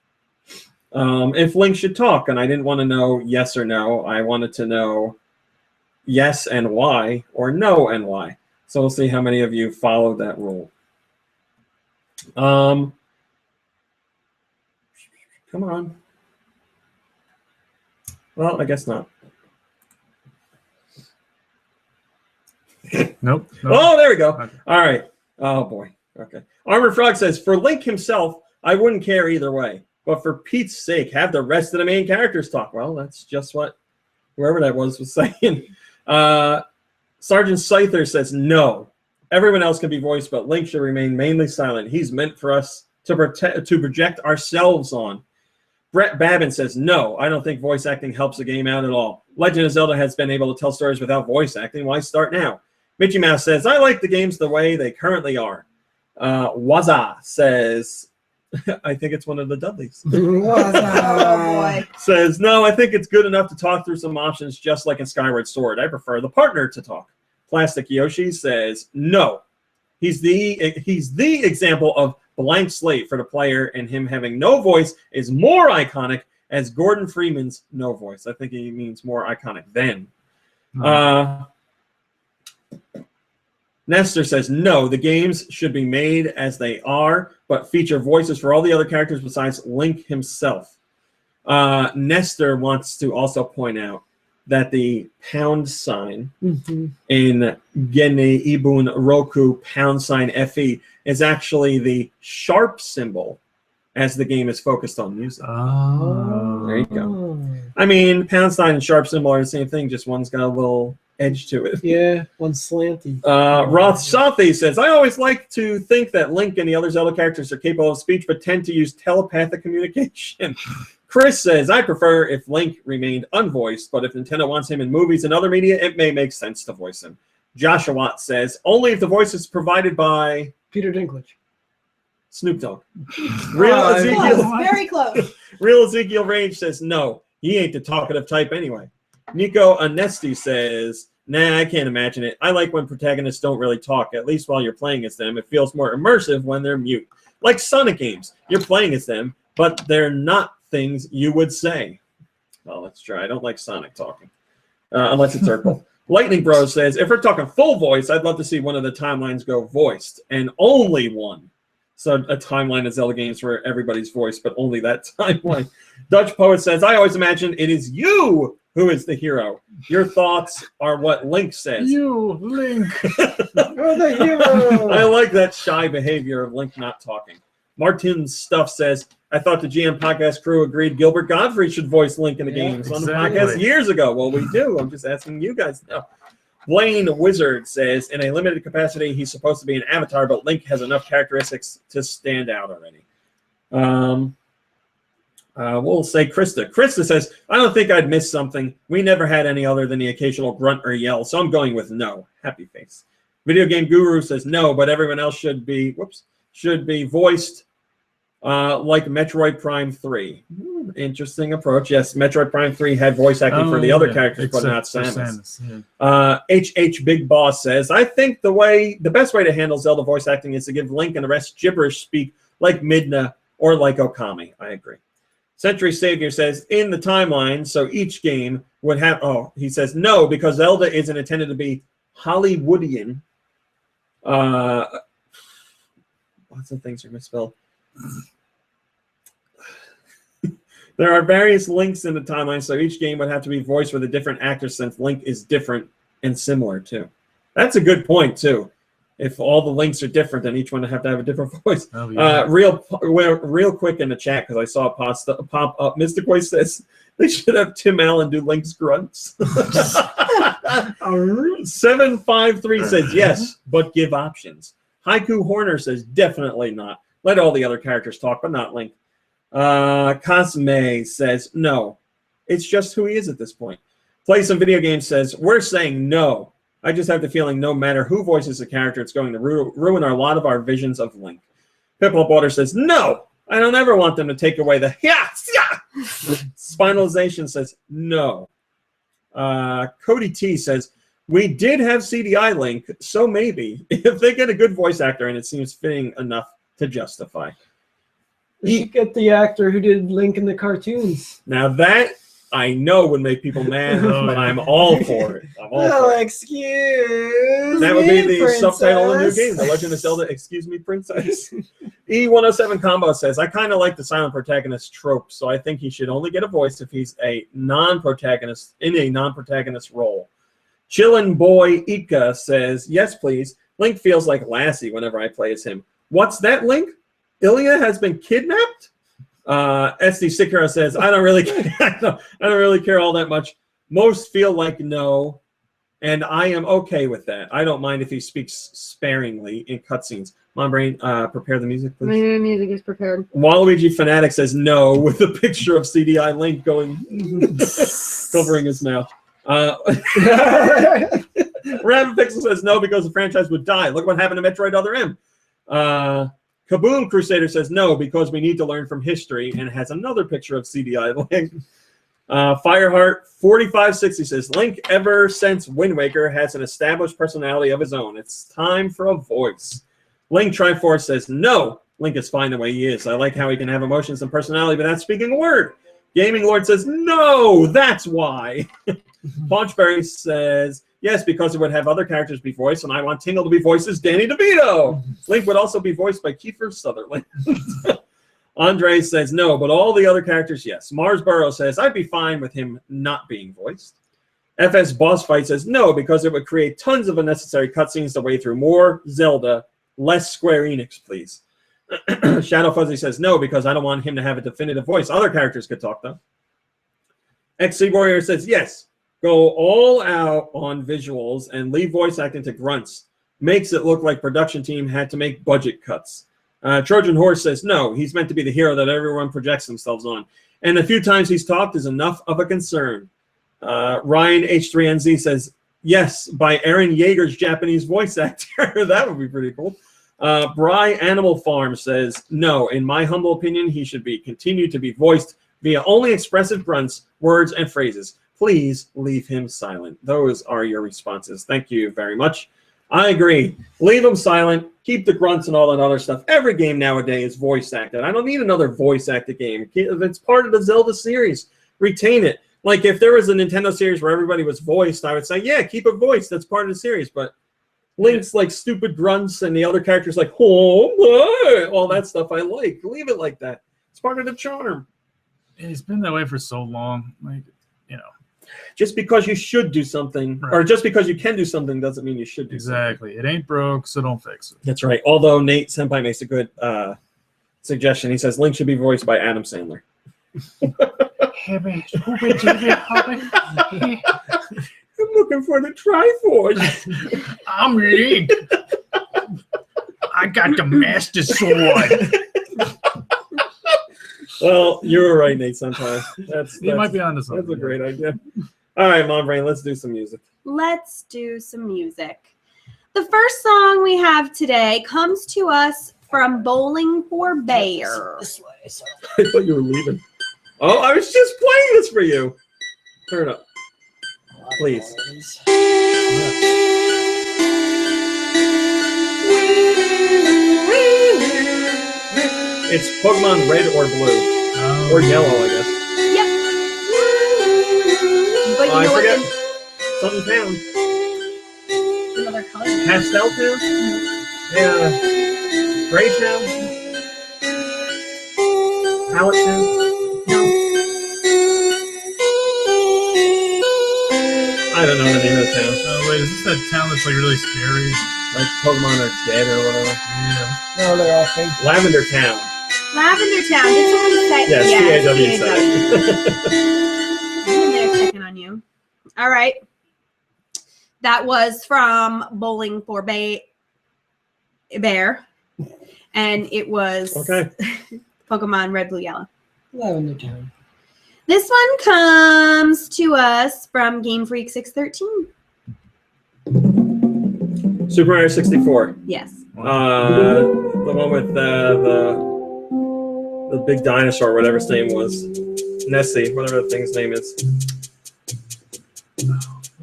if Link should talk, and I didn't want to know yes or no. I wanted to know yes and why, or no and why. So we'll see how many of you followed that rule. Come on. Well, I guess not. Nope. Oh, there we go. Okay. All right. Oh, boy. Okay. Armored Frog says, for Link himself, I wouldn't care either way. But for Pete's sake, have the rest of the main characters talk. Well, that's just what whoever that was saying. Sergeant Scyther says, no. Everyone else can be voiced, but Link should remain mainly silent. He's meant for us to project ourselves on. Brett Babin says, no, I don't think voice acting helps the game out at all. Legend of Zelda has been able to tell stories without voice acting. Why start now? Mickey Mouse says, I like the games the way they currently are. Waza says, I think it's one of the Dudleys. Oh boy. Says, no, I think it's good enough to talk through some options just like in Skyward Sword. I prefer the partner to talk. Plastic Yoshi says, no. He's the example of blank slate for the player, and him having no voice is more iconic as Gordon Freeman's no voice. I think he means more iconic than. Nestor says, no, the games should be made as they are, but feature voices for all the other characters besides Link himself. Nestor wants to also point out that the pound sign in Gene Ibun Roku #FE is actually the sharp symbol as the game is focused on music. Oh. There you go. I mean, pound sign and sharp symbol are the same thing, just one's got a little edge to it. Yeah, one's slanty. Roth Sathi says, I always like to think that Link and the other Zelda characters are capable of speech, but tend to use telepathic communication. Chris says, I prefer if Link remained unvoiced, but if Nintendo wants him in movies and other media, it may make sense to voice him. Joshua Watt says, only if the voice is provided by Peter Dinklage. Snoop Dogg. Very close. Real Ezekiel Range says, no, he ain't the talkative type anyway. Nico Anesti says, nah, I can't imagine it. I like when protagonists don't really talk, at least while you're playing as them. It feels more immersive when they're mute. Like Sonic games. You're playing as them, but they're not things you would say. Well, let's try. I don't like Sonic talking, unless it's Urkel. Lightning Bros says, if we're talking full voice, I'd love to see one of the timelines go voiced, and only one. So a timeline of Zelda games where everybody's voiced, but only that timeline. Dutch Poet says, I always imagine it is you who is the hero. Your thoughts are what Link says. You, Link. You're the hero. I like that shy behavior of Link not talking. Martin Stuff says, I thought the GM podcast crew agreed Gilbert Godfrey should voice Link in the games on the podcast years ago. Well, we do. I'm just asking you guys now. Blaine Wizard says, in a limited capacity, he's supposed to be an avatar, but Link has enough characteristics to stand out already. We'll say Krista. Krista says, I don't think I'd miss something. We never had any other than the occasional grunt or yell, so I'm going with no. Happy face. Video Game Guru says no, but everyone else should be voiced like Metroid Prime 3. Interesting approach. Yes, Metroid Prime 3 had voice acting for the other characters, but not Samus. HH Big Boss says, I think the best way to handle Zelda voice acting is to give Link and the rest gibberish speak like Midna or like Okami. I agree. Century Savior says, in the timeline, so each game would have... Oh, he says, no, because Zelda isn't intended to be Hollywoodian. Lots of things are misspelled. There are various links in the timeline, so each game would have to be voiced with a different actor since Link is different and similar, too. That's a good point, too. If all the links are different, then each one would have to have a different voice. Oh, yeah. Real quick in the chat, because I saw it pop up. Mr. Quay says they should have Tim Allen do Link's grunts. 753 says yes, but give options. Haiku Horner says definitely not. Let all the other characters talk, but not Link. Cosme says no. It's just who he is at this point. Play Some Video Games says we're saying no. I just have the feeling no matter who voices the character, it's going to ruin a lot of our visions of Link. Piplup Water says, no, I don't ever want them to take away the Spinalization says, no. Cody T says, we did have CDI Link, so maybe. If they get a good voice actor in, it seems fitting enough to justify. You should get the actor who did Link in the cartoons. Now that... I know would make people mad, but I'm all for it. I'm all for it. Excuse That would be the princess. subtitle of the new game, The Legend of Zelda, Excuse Me, Princess. E107 Combo says, I kind of like the silent protagonist trope, so I think he should only get a voice if he's a non-protagonist in a non-protagonist role. Chillin' Boy Ika says, yes, please. Link feels like Lassie whenever I play as him. What's that, Link? Ilya has been kidnapped? SD Sikara says, I don't really care all that much. Most feel like no, and I am okay with that. I don't mind if he speaks sparingly in cutscenes. Mom Brain, prepare the music, please. My music is prepared. Waluigi Fanatic says no with a picture of CDI Link going covering his mouth. Rabbit Pixel says no because the franchise would die. Look what happened to Metroid Other M. Kaboom Crusader says no because we need to learn from history and has another picture of CDI Link. Fireheart 4560 says Link ever since Wind Waker has an established personality of his own. It's time for a voice. Link Triforce says no. Link is fine the way he is. I like how he can have emotions and personality without speaking a word. Gaming Lord says no. That's why. Paunchberry says yes, because it would have other characters be voiced, and I want Tingle to be voiced as Danny DeVito. Link would also be voiced by Kiefer Sutherland. Andre says no, but all the other characters, yes. Mars Burrow says, I'd be fine with him not being voiced. FS Boss Fight says no, because it would create tons of unnecessary cutscenes to wade through. More Zelda, less Square Enix, please. Shadow Fuzzy says no, because I don't want him to have a definitive voice. Other characters could talk, though. XC Warrior says yes. Go all out on visuals and leave voice acting to grunts. Makes it look like production team had to make budget cuts. Trojan Horse says no. He's meant to be the hero that everyone projects themselves on. And the few times he's talked is enough of a concern. Ryan H3NZ says yes, by Aaron Yeager's Japanese voice actor. That would be pretty cool. Bry Animal Farm says no. In my humble opinion, he should be continued to be voiced via only expressive grunts, words, and phrases. Please leave him silent. Those are your responses. Thank you very much. I agree. Leave him silent. Keep the grunts and all that other stuff. Every game nowadays is voice acted. I don't need another voice acted game. If it's part of the Zelda series, retain it. Like if there was a Nintendo series where everybody was voiced, I would say, yeah, keep it voiced. That's part of the series. But Link's like stupid grunts and the other characters like, oh, all that stuff I like. Leave it like that. It's part of the charm. It's been that way for so long. Like, you know. Just because you should do something, right, or just because you can do something doesn't mean you should do exactly. something. It ain't broke, so don't fix it. That's right. Although Nate Senpai makes a good suggestion. He says Link should be voiced by Adam Sandler. I'm looking for the Triforce. I'm Link. I got the Master Sword. Well, you were right, Nate Senpai. You might be onto something. That's a great idea. All right, Mom Brain, let's do some music. Let's do some music. The first song we have today comes to us from Bowling for Bear. This way. So. I thought you were leaving. Oh, I was just playing this for you. Turn it up. Please. It's Pokemon Red or Blue. Or yellow, I guess. Yep. But you I know forget. what? Something town. Another color. Pastel town? Yeah. Gray town? Palette town? I don't know the name of the town. Oh wait, is this that town that's like really scary? Like Pokemon are dead or whatever. Yeah. No, they're all fake. Lavender Town. Lavender Town. Did someone say? Yes, CAW I'm in there checking on you. All right. That was from Bowling for Bear. And it was Okay. Pokemon Red, Blue, Yellow. Lavender Town. This one comes to us from Game Freak 613. Super Mario 64. Yes. The one with the big dinosaur, whatever his name was. Nessie, whatever the thing's name is.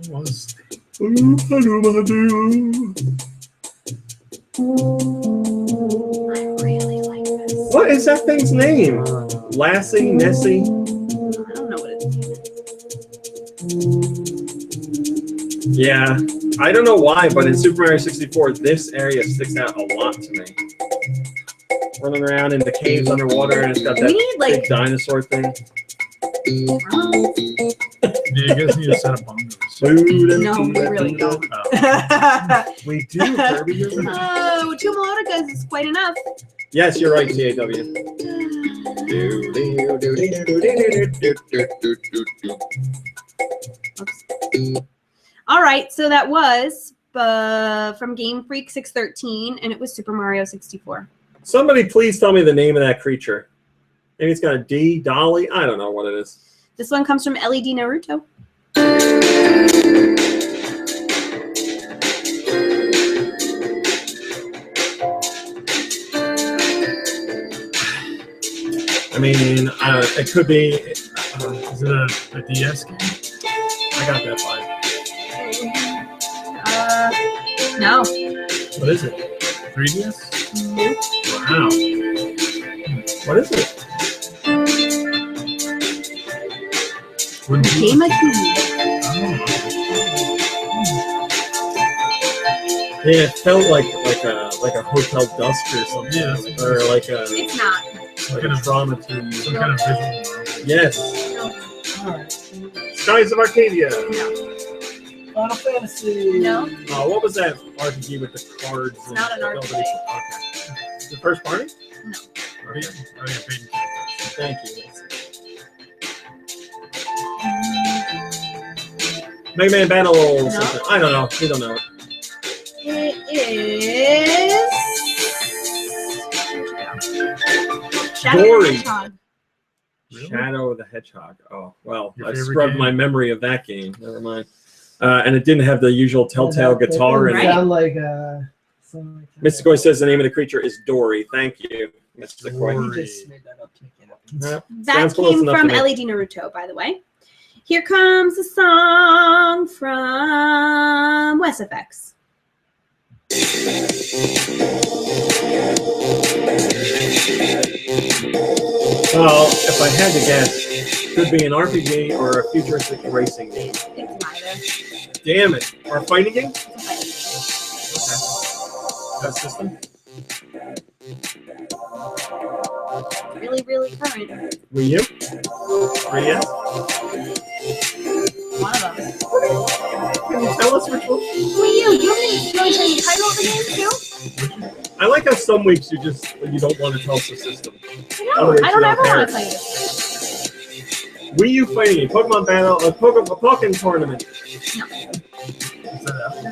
What was I really like this. What is that thing's name? Lassie? Nessie? I don't know what its name is. Yeah. I don't know why, but in Super Mario 64, this area sticks out a lot to me. Running around in the caves underwater, and it's got that We need, like- big dinosaur thing. Yeah, you guys need to set up bongos. No, we really don't. We do, Kirby. You're right. Oh, 2 melodicas is quite enough. Yes, you're right, CAW. All right, so that was from Game Freak 613, and it was Super Mario 64. Somebody please tell me the name of that creature. Maybe it's got a D, Dolly. I don't know what it is. This one comes from LED Naruto. I mean, it could be. Is it a DS game? I got that vibe. No. What is it? 3DS? Nope. Wow. What is it? Wouldn't be. Game of Key. Yeah, it felt like a Hotel Dusk or something, Yeah. or like a It's not. drama tune. Some kind of visual novel. Yes, Alright. Skies of Arcadia. Final Fantasy. No. What was that RPG with the cards? It's not an RPG. Okay. The first party? No. Okay. Oh, yeah, Peyton. Thank you. Mega Man Battle. No. Something. I don't know. We don't know it. It is Shadow Dory. the Hedgehog. Really? Shadow the Hedgehog. Oh, well, Your I favorite scrubbed game? my memory of that game. Never mind. And it didn't have the usual telltale That guitar in didn't it. sound like something like that. Mr. Koi says the name of the creature is Dory. Thank you, Mr. Koi. You just made that up to make it up. Yep. That Sounds close came enough from to me. LED Naruto, by the way. Here comes a song from Wes FX. Well, if I had to guess, it could be an RPG or a futuristic racing game. It's neither. Damn it. Or a fighting game? It's a fighting Okay. That system? game. Really, really current. Wii U? 3DS? One of them. Can you tell us which one? Who are you? You want me to really tell you the title of the game, too? I like how some weeks you don't want to tell us the system. No, I don't ever want to tell you. Wii U fighting game, Pokemon Battle, Pokemon Tournament.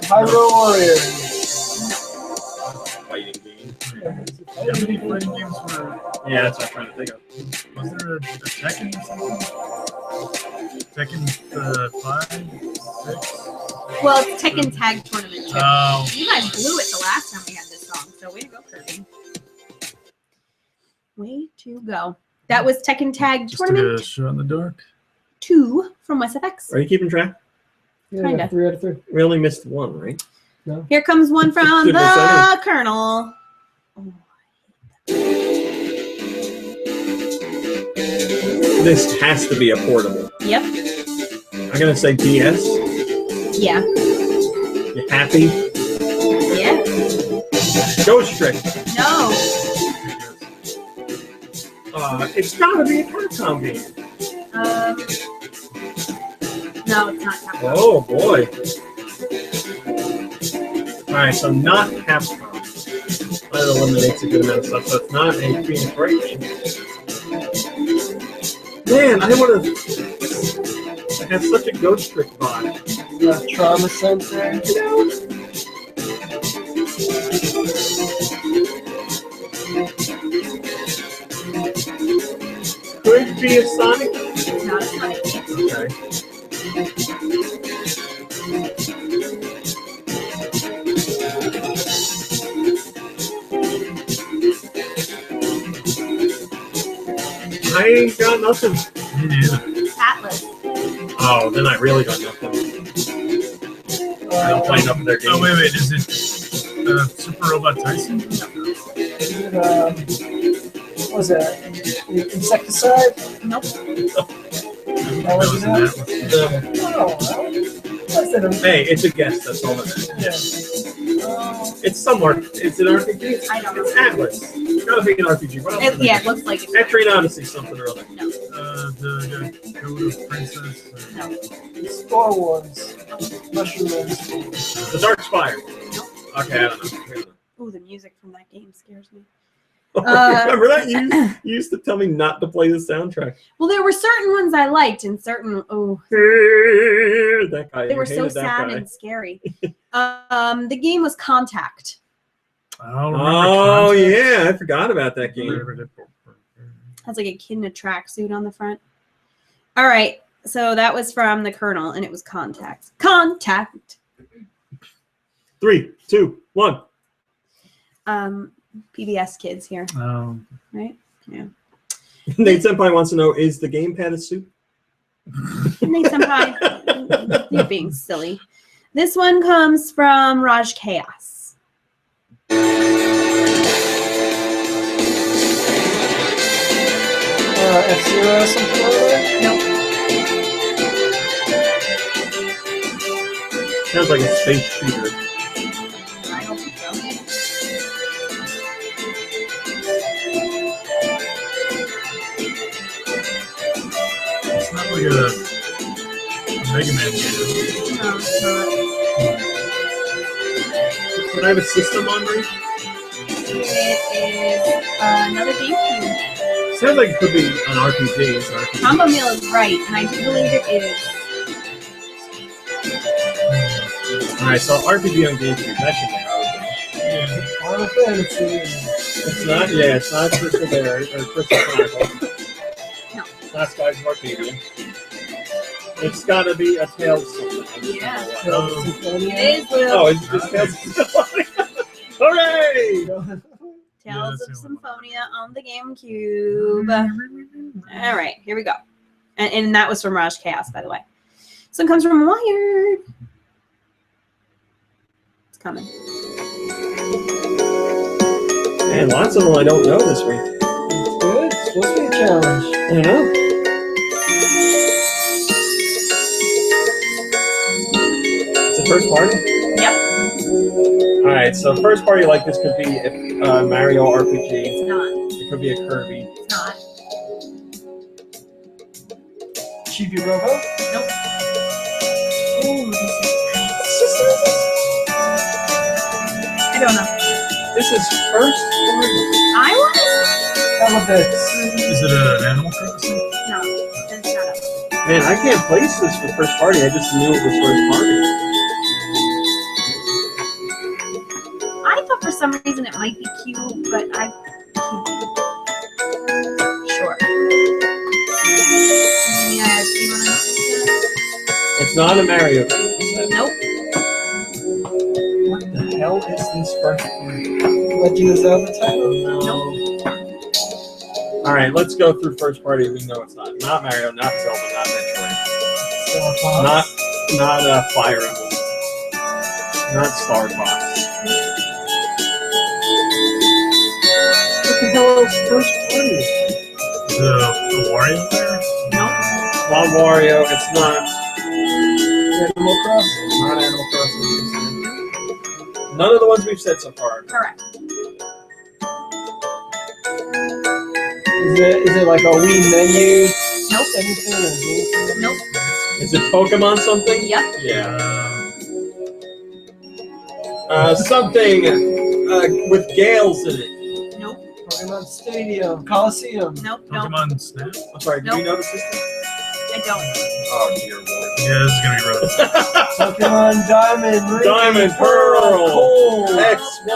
Hyrule Warriors. Fighting game. How many fighting games were? Yeah, that's what I'm trying to think of. Was there a Tekken or something? Tekken 5, 6? Well, it's Tekken Tag Tournament, too. Oh, You guys blew it the last time we had this song, so way to go, Kirby. Way to go. That was Tekken Tag just took a Tournament shot in the dark. 2 from Wes FX. Are you keeping track? Yeah, Kinda. 3 out of 3. We only missed one, right? Here comes one from Goodness, the Colonel. Oh, this has to be a portable. Yep. I'm gonna say DS. Yeah. You happy? Yeah. Ghost Trick. No. It's gotta be a Capcom game. No, it's not Capcom. Oh boy. Alright, so not Capcom. That eliminates a good amount of stuff, so it's not a Phoenix Wright game. Man, I would have. I have such a Ghost Trick vibe. The trauma center. Could be a Sonic. It's not a Sonic game. Okay. I ain't got nothing. Me neither. Atlas. Oh, then I really got nothing. I don't play enough of their games. Oh, wait. Is it Super Robot Tyson? What was it? Insecticide? Nope. That wasn't That Oh, was it? Hey, it's a guess. That's all it is. It's somewhere. It's an RPG. I don't know. It's Atlas. It's gotta be an RPG. What else is Yeah, it looks like it. Metroid Odyssey, something or other. No. the Goat Princess. No. Star Wars. Mushrooms. The Dark Spire. Okay, I don't know. Ooh, the music from that game scares me. Remember that? You used to tell me not to play the soundtrack. Well, there were certain ones I liked and certain That guy. they you were so hated that sad guy. and scary. The game was Contact. Oh yeah, I forgot about that game. Has like a kid in a tracksuit on the front. All right, so that was from the Colonel, and it was Contact. Contact. 3, 2, 1. PBS kids here, right? Yeah. Nate Senpai wants to know: is the gamepad a soup? Nate Senpai, you're being silly. This one comes from Raj Chaos. F-Zero something like that? Nope. Sounds like a space shooter. I don't think so. It's not like a Mega Man game. No, it's not. Can I have a system on me? It is another GameCube. Sounds like it could be an RPG. It's an RPG. Combo Meal is right, and I do believe it is. All right, so RPG on GameCube. That should be how Final Fantasy. it's not. Yeah, it's not Crystal Bear or Crystal Chronicle. No. It's not Skies of Arcadia. It's got to be a Tales something. I just Yeah. don't know what. It is Will. Oh, it's just Tales of Symphonia. Hooray! Tales of Symphonia on the GameCube. All right, here we go. And that was from Raj Chaos, by the way. So it comes from Wired. It's coming. Man, lots of them I don't know this week. It's good. It's supposed to be a challenge. I know. It's the first party? Yep. Alright, so first party like this could be a Mario RPG. It's not. It could be a Kirby. It's not. Chibi Robo. Nope. Ooh, I don't know. This is first party. I was? Elephants. Is it an Animal Crossing? No. It's not. Man, I can't place this for first party. I just knew it was first party. I thought for some reason it might be Cube, but I. Sure. Yeah, do you want to It's not a Mario game. Nope. What the hell is this first party? Legend of Zelda title. No. Alright, let's go through first party. We know it's not. Not Mario, not Zelda, not Metroid. Not Fire Emblem. Not Star Fox. What the hell is first party? The Wario player? not Wario. It's not Animal Crossing. Animal Crossing. None of the ones we've said so far. Correct. Is it like a Wii menu? Nope. Anything or anything? Nope. Is it Pokemon something? Yep. Yeah. Something with Gales in it. Nope. Pokemon Stadium, Coliseum. Nope. Nope. Pokemon Snap? I'm sorry, do Nope. you know the system? I don't. Oh, dear Lord. Yeah, this is gonna be rough. Pokemon Diamond, Ruby, Diamond, Pearl, Cold, X, Y.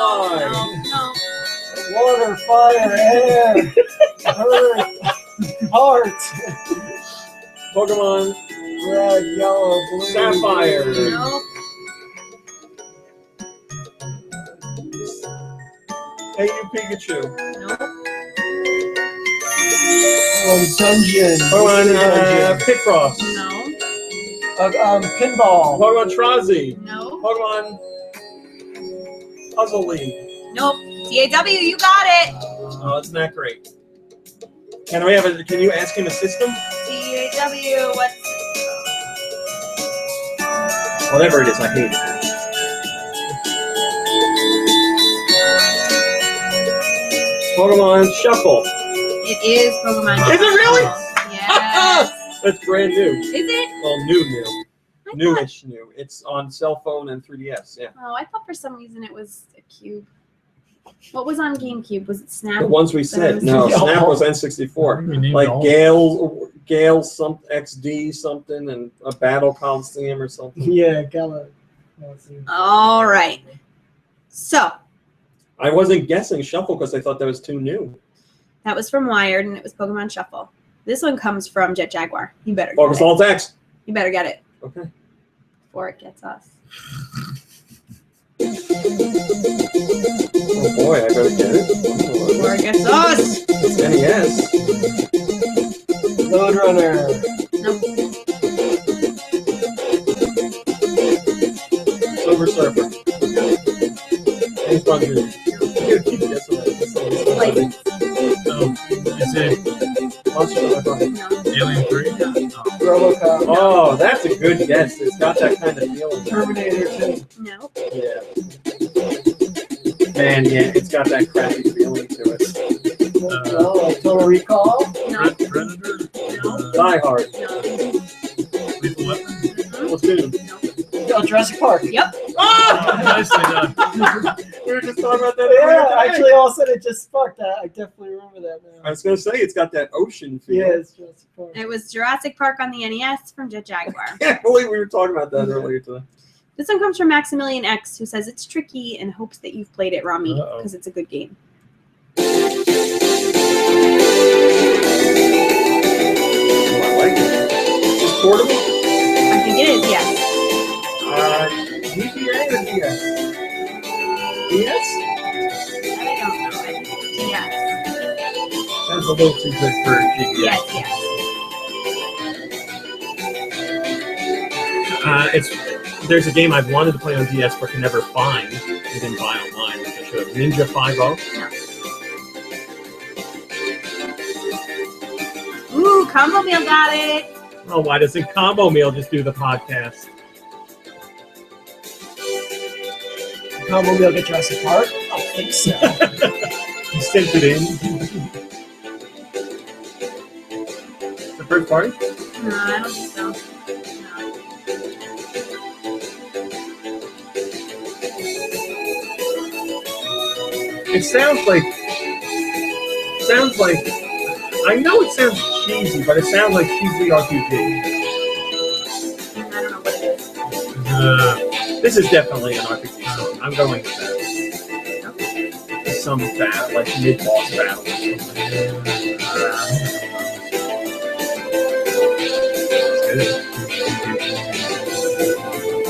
No. Water, Fire, Air, Earth, Heart, Pokemon Red, Yellow, Blue, Sapphire. No. Hey, you Pikachu. Nope. Dungeon, Pokemon Dungeon, Picross. No. Pinball, Pokemon Trazi. No. Pokemon Puzzle League. Nope. TAW, you got it. Oh, it's not great. Can you ask him a system? TAW, what's Whatever it is, I hate it. Pokemon Shuffle. it? Is Pokemon. Is it really? Yes. That's brand new. Is it? Well, new. I thought- Newish new. It's on cell phone and 3DS, yeah. Oh, I thought for some reason it was a cube. What was on GameCube? Was it Snap? The ones we said. No, Yeah. Snap was N64. We named Like all- Gale some XD something and a Battle Coliseum or something. yeah, Galaxy. All right. So I wasn't guessing Shuffle because I thought that was too new. that was from Wired, and it was Pokemon Shuffle. This one comes from Jet Jaguar. You better get Focus it. Alt X. You better get it Okay. before it gets us. Oh boy, I better get it. Before it gets us. It's NES. Road Runner, Nope. Silver Surfer. James Bond movie. You keep guessing that. Like, Oh, is it Monster Hunter. no. Alien 3? No. RoboCop, Oh, that's a good guess. It's got that kind of feeling. Terminator 2. No. Yeah. Man, yeah, it's got that crappy feeling to it. Total Recall, No. Predator? No. Die Hard. No. Lethal Weapon? Platoon. Jurassic Park. Yep. Ah! Nicely done. We were just talking about that. Yeah, earlier today. actually, all of a sudden it just sparked that. I definitely remember that I now. was gonna say it's got that ocean feel. Yeah, it's Jurassic Park. It was Jurassic Park on the NES from Jet Jaguar. I can't believe we were talking about that earlier today. This one comes from Maximilian X, who says it's tricky and hopes that you've played it, Rami, Uh-oh. because it's a good game. Oh, I like it. Is it portable? I think it is, yes. GBA or DS? DS? I don't know. I think it's yes. That's a little too good for GBA. Yes, yes. There's a game I've wanted to play on DS but can never find and didn't buy online, which I should have. Ninja 5-0. Ooh, Combo Meal got it. Oh, why doesn't Combo Meal just do the podcast? Combo Meal get Jurassic Park? I don't think so. You sent it in. The first party? No, I don't think so. No. It sounds like. I know it sounds cheesy, but it sounds like cheesy RPG. I don't know what it is. This is definitely an RPG. So I'm going with that. Some battle, like mid-boss battle.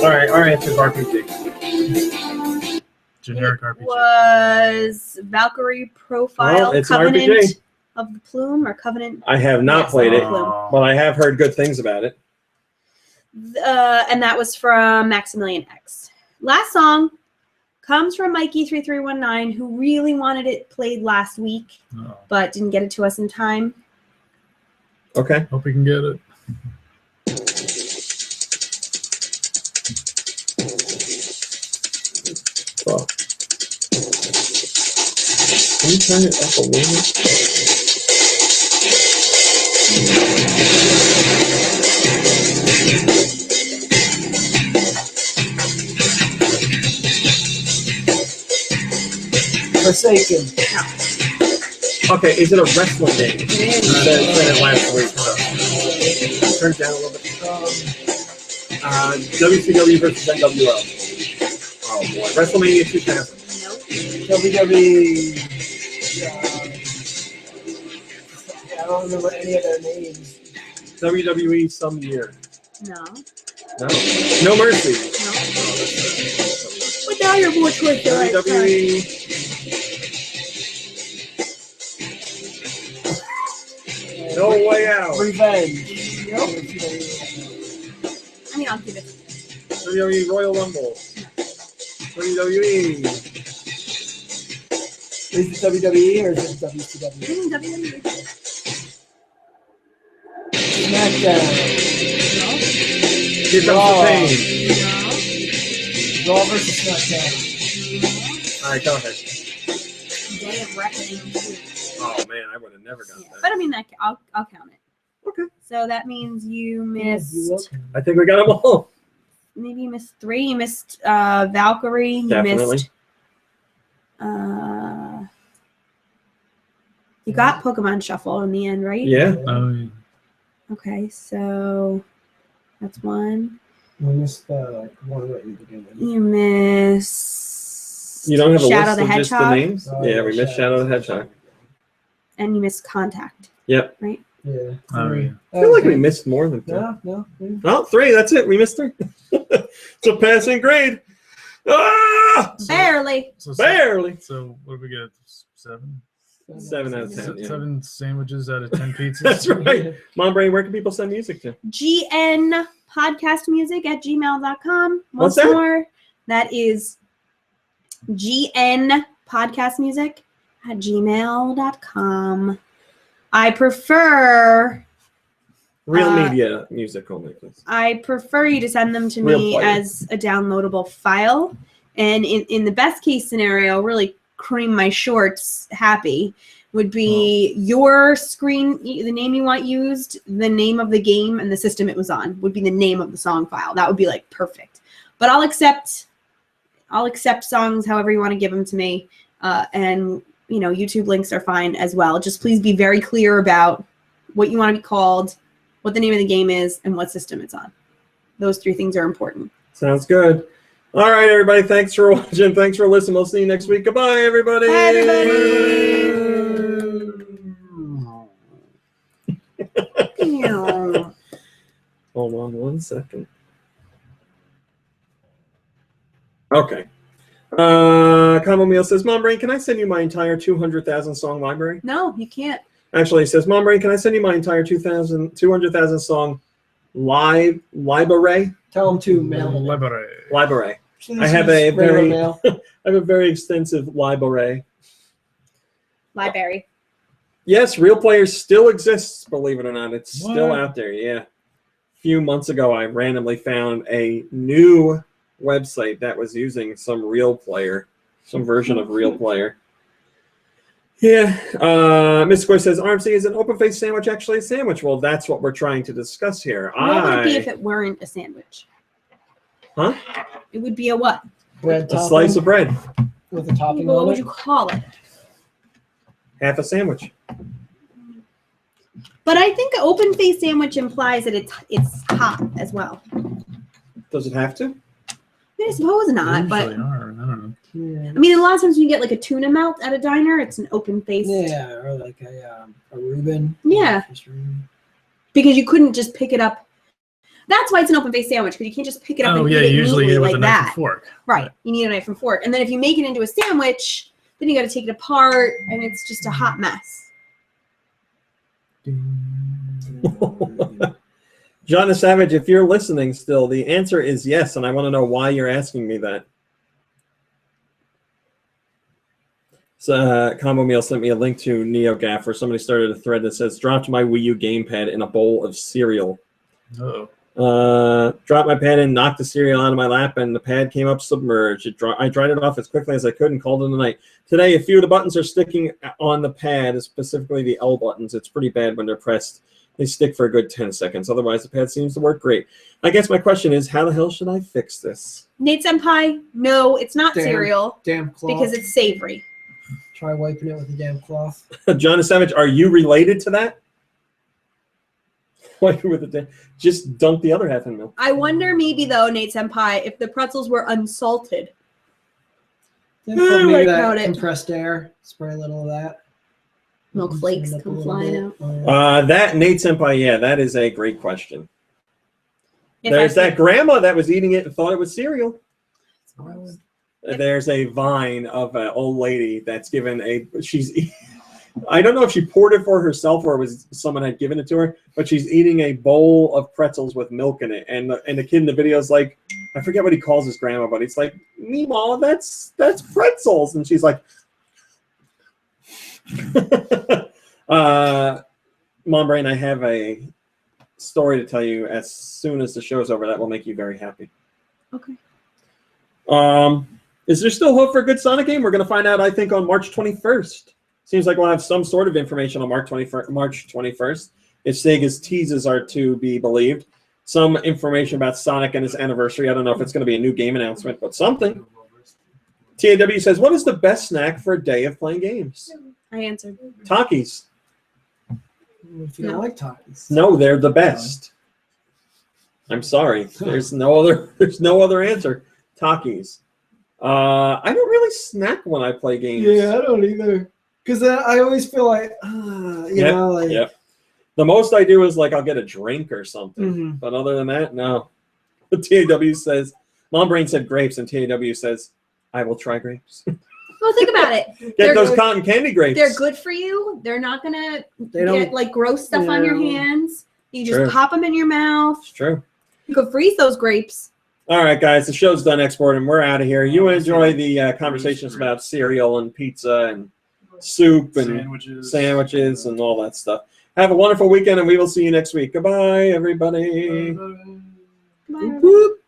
All right, our answer is RPG. Generic It RPG. was Valkyrie Profile Oh, it's an Covenant RPG. of the Plume or Covenant. I have not Yes, played it, Plume. but I have heard good things about it. And that was from Maximilian X. Last song comes from Mikey3319, who really wanted it played last week, Oh, but didn't get it to us in time. Okay. hope we can get it. turn it up a little? Forsaken. Okay, is it a wrestling game? It is. Said it last week. So. Turn it down a little bit. WCW versus NWO. Oh boy, WrestleMania 2000. Nope. WWE. I don't remember any of their names. WWE some year. No. No. No Mercy. No. But now you're more towards the right side. WWE. No Way Out. Revenge. Nope. I mean, I'll give it. WWE Royal Rumble. WWE. Is it WWE or is it WCW? WWE. SmackDown. No. Here comes Raw. the pain. No. Raw versus SmackDown. All right, go ahead. Day of Reckoning 2. Oh man, I would have never gotten Yeah. that. But I mean, I'll count it. Okay. So that means you You missed. look. I think we got them all. Maybe you missed 3. You missed Valkyrie. You Definitely. missed. You got Pokemon Shuffle in the end, right? Yeah. Oh, yeah. Okay, so that's 1. We missed the one right in the beginning. You missed. You don't have a Shadow list the of just the Hedgehog, names? Oh, Yeah, we missed Shadow the Hedgehog. and you missed Contact. Yep. Right? Yeah. Oh, yeah. I feel like we missed more than 3. No. Oh, 3. That's it. We missed 3. It's a passing grade. Ah! Barely. So, Barely. So what did we get? 7? 7 out of 10. Yeah. 7 sandwiches out of 10 pizzas. That's right. Mom Brain, where can people send music to? GN podcast music at gmail.com. What's Once that? more, that is GN podcast music at gmail.com. I prefer Real media music only, please. I prefer you to send them to Real me player. as a downloadable file. And in the best case scenario, really cream my shorts happy, would be your screen, the name you want used, the name of the game, and the system it was on would be the name of the song file. That would be like perfect. But I'll accept songs however you want to give them to me. And YouTube links are fine as well. Just please be very clear about what you want to be called, what the name of the game is, and what system it's on. Those 3 things are important. Sounds good. All right, everybody. Thanks for watching. Thanks for listening. We'll see you next week. Goodbye, everybody. Bye, everybody. Hold on 1 second. Okay. Combo Meal says, Mom Brain, can I send you my entire 200,000 song library? No, you can't. Actually, it says, Mom Brain, can I send you my entire 200,000 song library? Tell them to mail it. Library. Please I have use a regular very- mail. I have a very extensive library. Library. Yes, Real Players still exists, believe it or not. It's still What? out there, yeah. A few months ago, I randomly found a new website that was using some Real Player, some version of Real Player. Yeah. Mr. Goy says, RMC, is an open-faced sandwich actually a sandwich? Well, that's what we're trying to discuss here. What would it be if it weren't a sandwich? Huh? It would be a what? Bread A topping slice of bread. with a topping What on would it. you call it? Half a sandwich. But I think an open face sandwich implies that it's hot as well. Does it have to? I suppose not, but Usually are. I don't know. Yeah. I mean, a lot of times when you get like a tuna melt at a diner, it's an open face. Yeah, or like a Reuben. Yeah. Fish Reuben. Because you couldn't just pick it up. That's why it's an open face sandwich, because you can't just pick it up Oh, and yeah, eat it you usually neatly eat it with like a knife that. and fork. Right. You need a knife and fork. And then if you make it into a sandwich, then you got to take it apart, and it's just a hot mess. John the Savage, if you're listening still, the answer is yes, and I want to know why you're asking me that. So, Combo Meal sent me a link to NeoGAF where somebody started a thread that says, dropped my Wii U gamepad in a bowl of cereal. Oh. Dropped my pad and knocked the cereal out of my lap, and the pad came up submerged. I dried it off as quickly as I could and called it a night. Today, a few of the buttons are sticking on the pad, specifically the L buttons. It's pretty bad when they're pressed. They stick for a good 10 seconds. Otherwise, the pad seems to work great. I guess my question is, how the hell should I fix this? Nate Senpai, no, it's not cereal Damn cloth. because it's savory. Try wiping it with a damn cloth. John Savage, are you related to that? Wipe it with a just dunk the other half in milk. I wonder maybe though, Nate Senpai, if the pretzels were unsalted. Then put maybe about that it. compressed air. Spray a little of that. Milk flakes Send it up a come little flying bit. out. That Nate Senpai, yeah, that is a great question. If There's I that grandma that was eating it and thought it was cereal. Well, There's a vine of an old lady that's given I don't know if she poured it for herself or it was someone had given it to her, but she's eating a bowl of pretzels with milk in it. And the kid in the video is like, I forget what he calls his grandma, but he's like, Meemaw, that's pretzels. And she's like, Mom Brain, I have a story to tell you as soon as the show's over that will make you very happy. Okay. Is there still hope for a good Sonic game? We're going to find out, I think, on March 21st. Seems like we'll have some sort of information on March 21st, if Sega's teases are to be believed. Some information about Sonic and its anniversary. I don't know if it's going to be a new game announcement, but something. TAW says, what is the best snack for a day of playing games? I answered. Takis. If you don't like Takis. No, they're the best. I'm sorry. There's no other answer. Takis. I don't really snack when I play games. Yeah, I don't either. Because I always feel like, you know, like. Yep. The most I do is like I'll get a drink or something. Mm-hmm. But other than that, no. TAW says, Mom Brain said grapes, and TAW says, I will try grapes. Well, think about it. Get those good. cotton candy grapes. They're good for you. They're not gonna They don't- get like gross stuff on your Yeah. hands. You just True. pop them in your mouth. It's true. You could freeze those grapes. All right, guys, the show's done exporting. We're out of here. You enjoy the conversations about cereal and pizza and soup and sandwiches and all that stuff. Have a wonderful weekend, and we will see you next week. Goodbye, everybody. Bye. Whoop.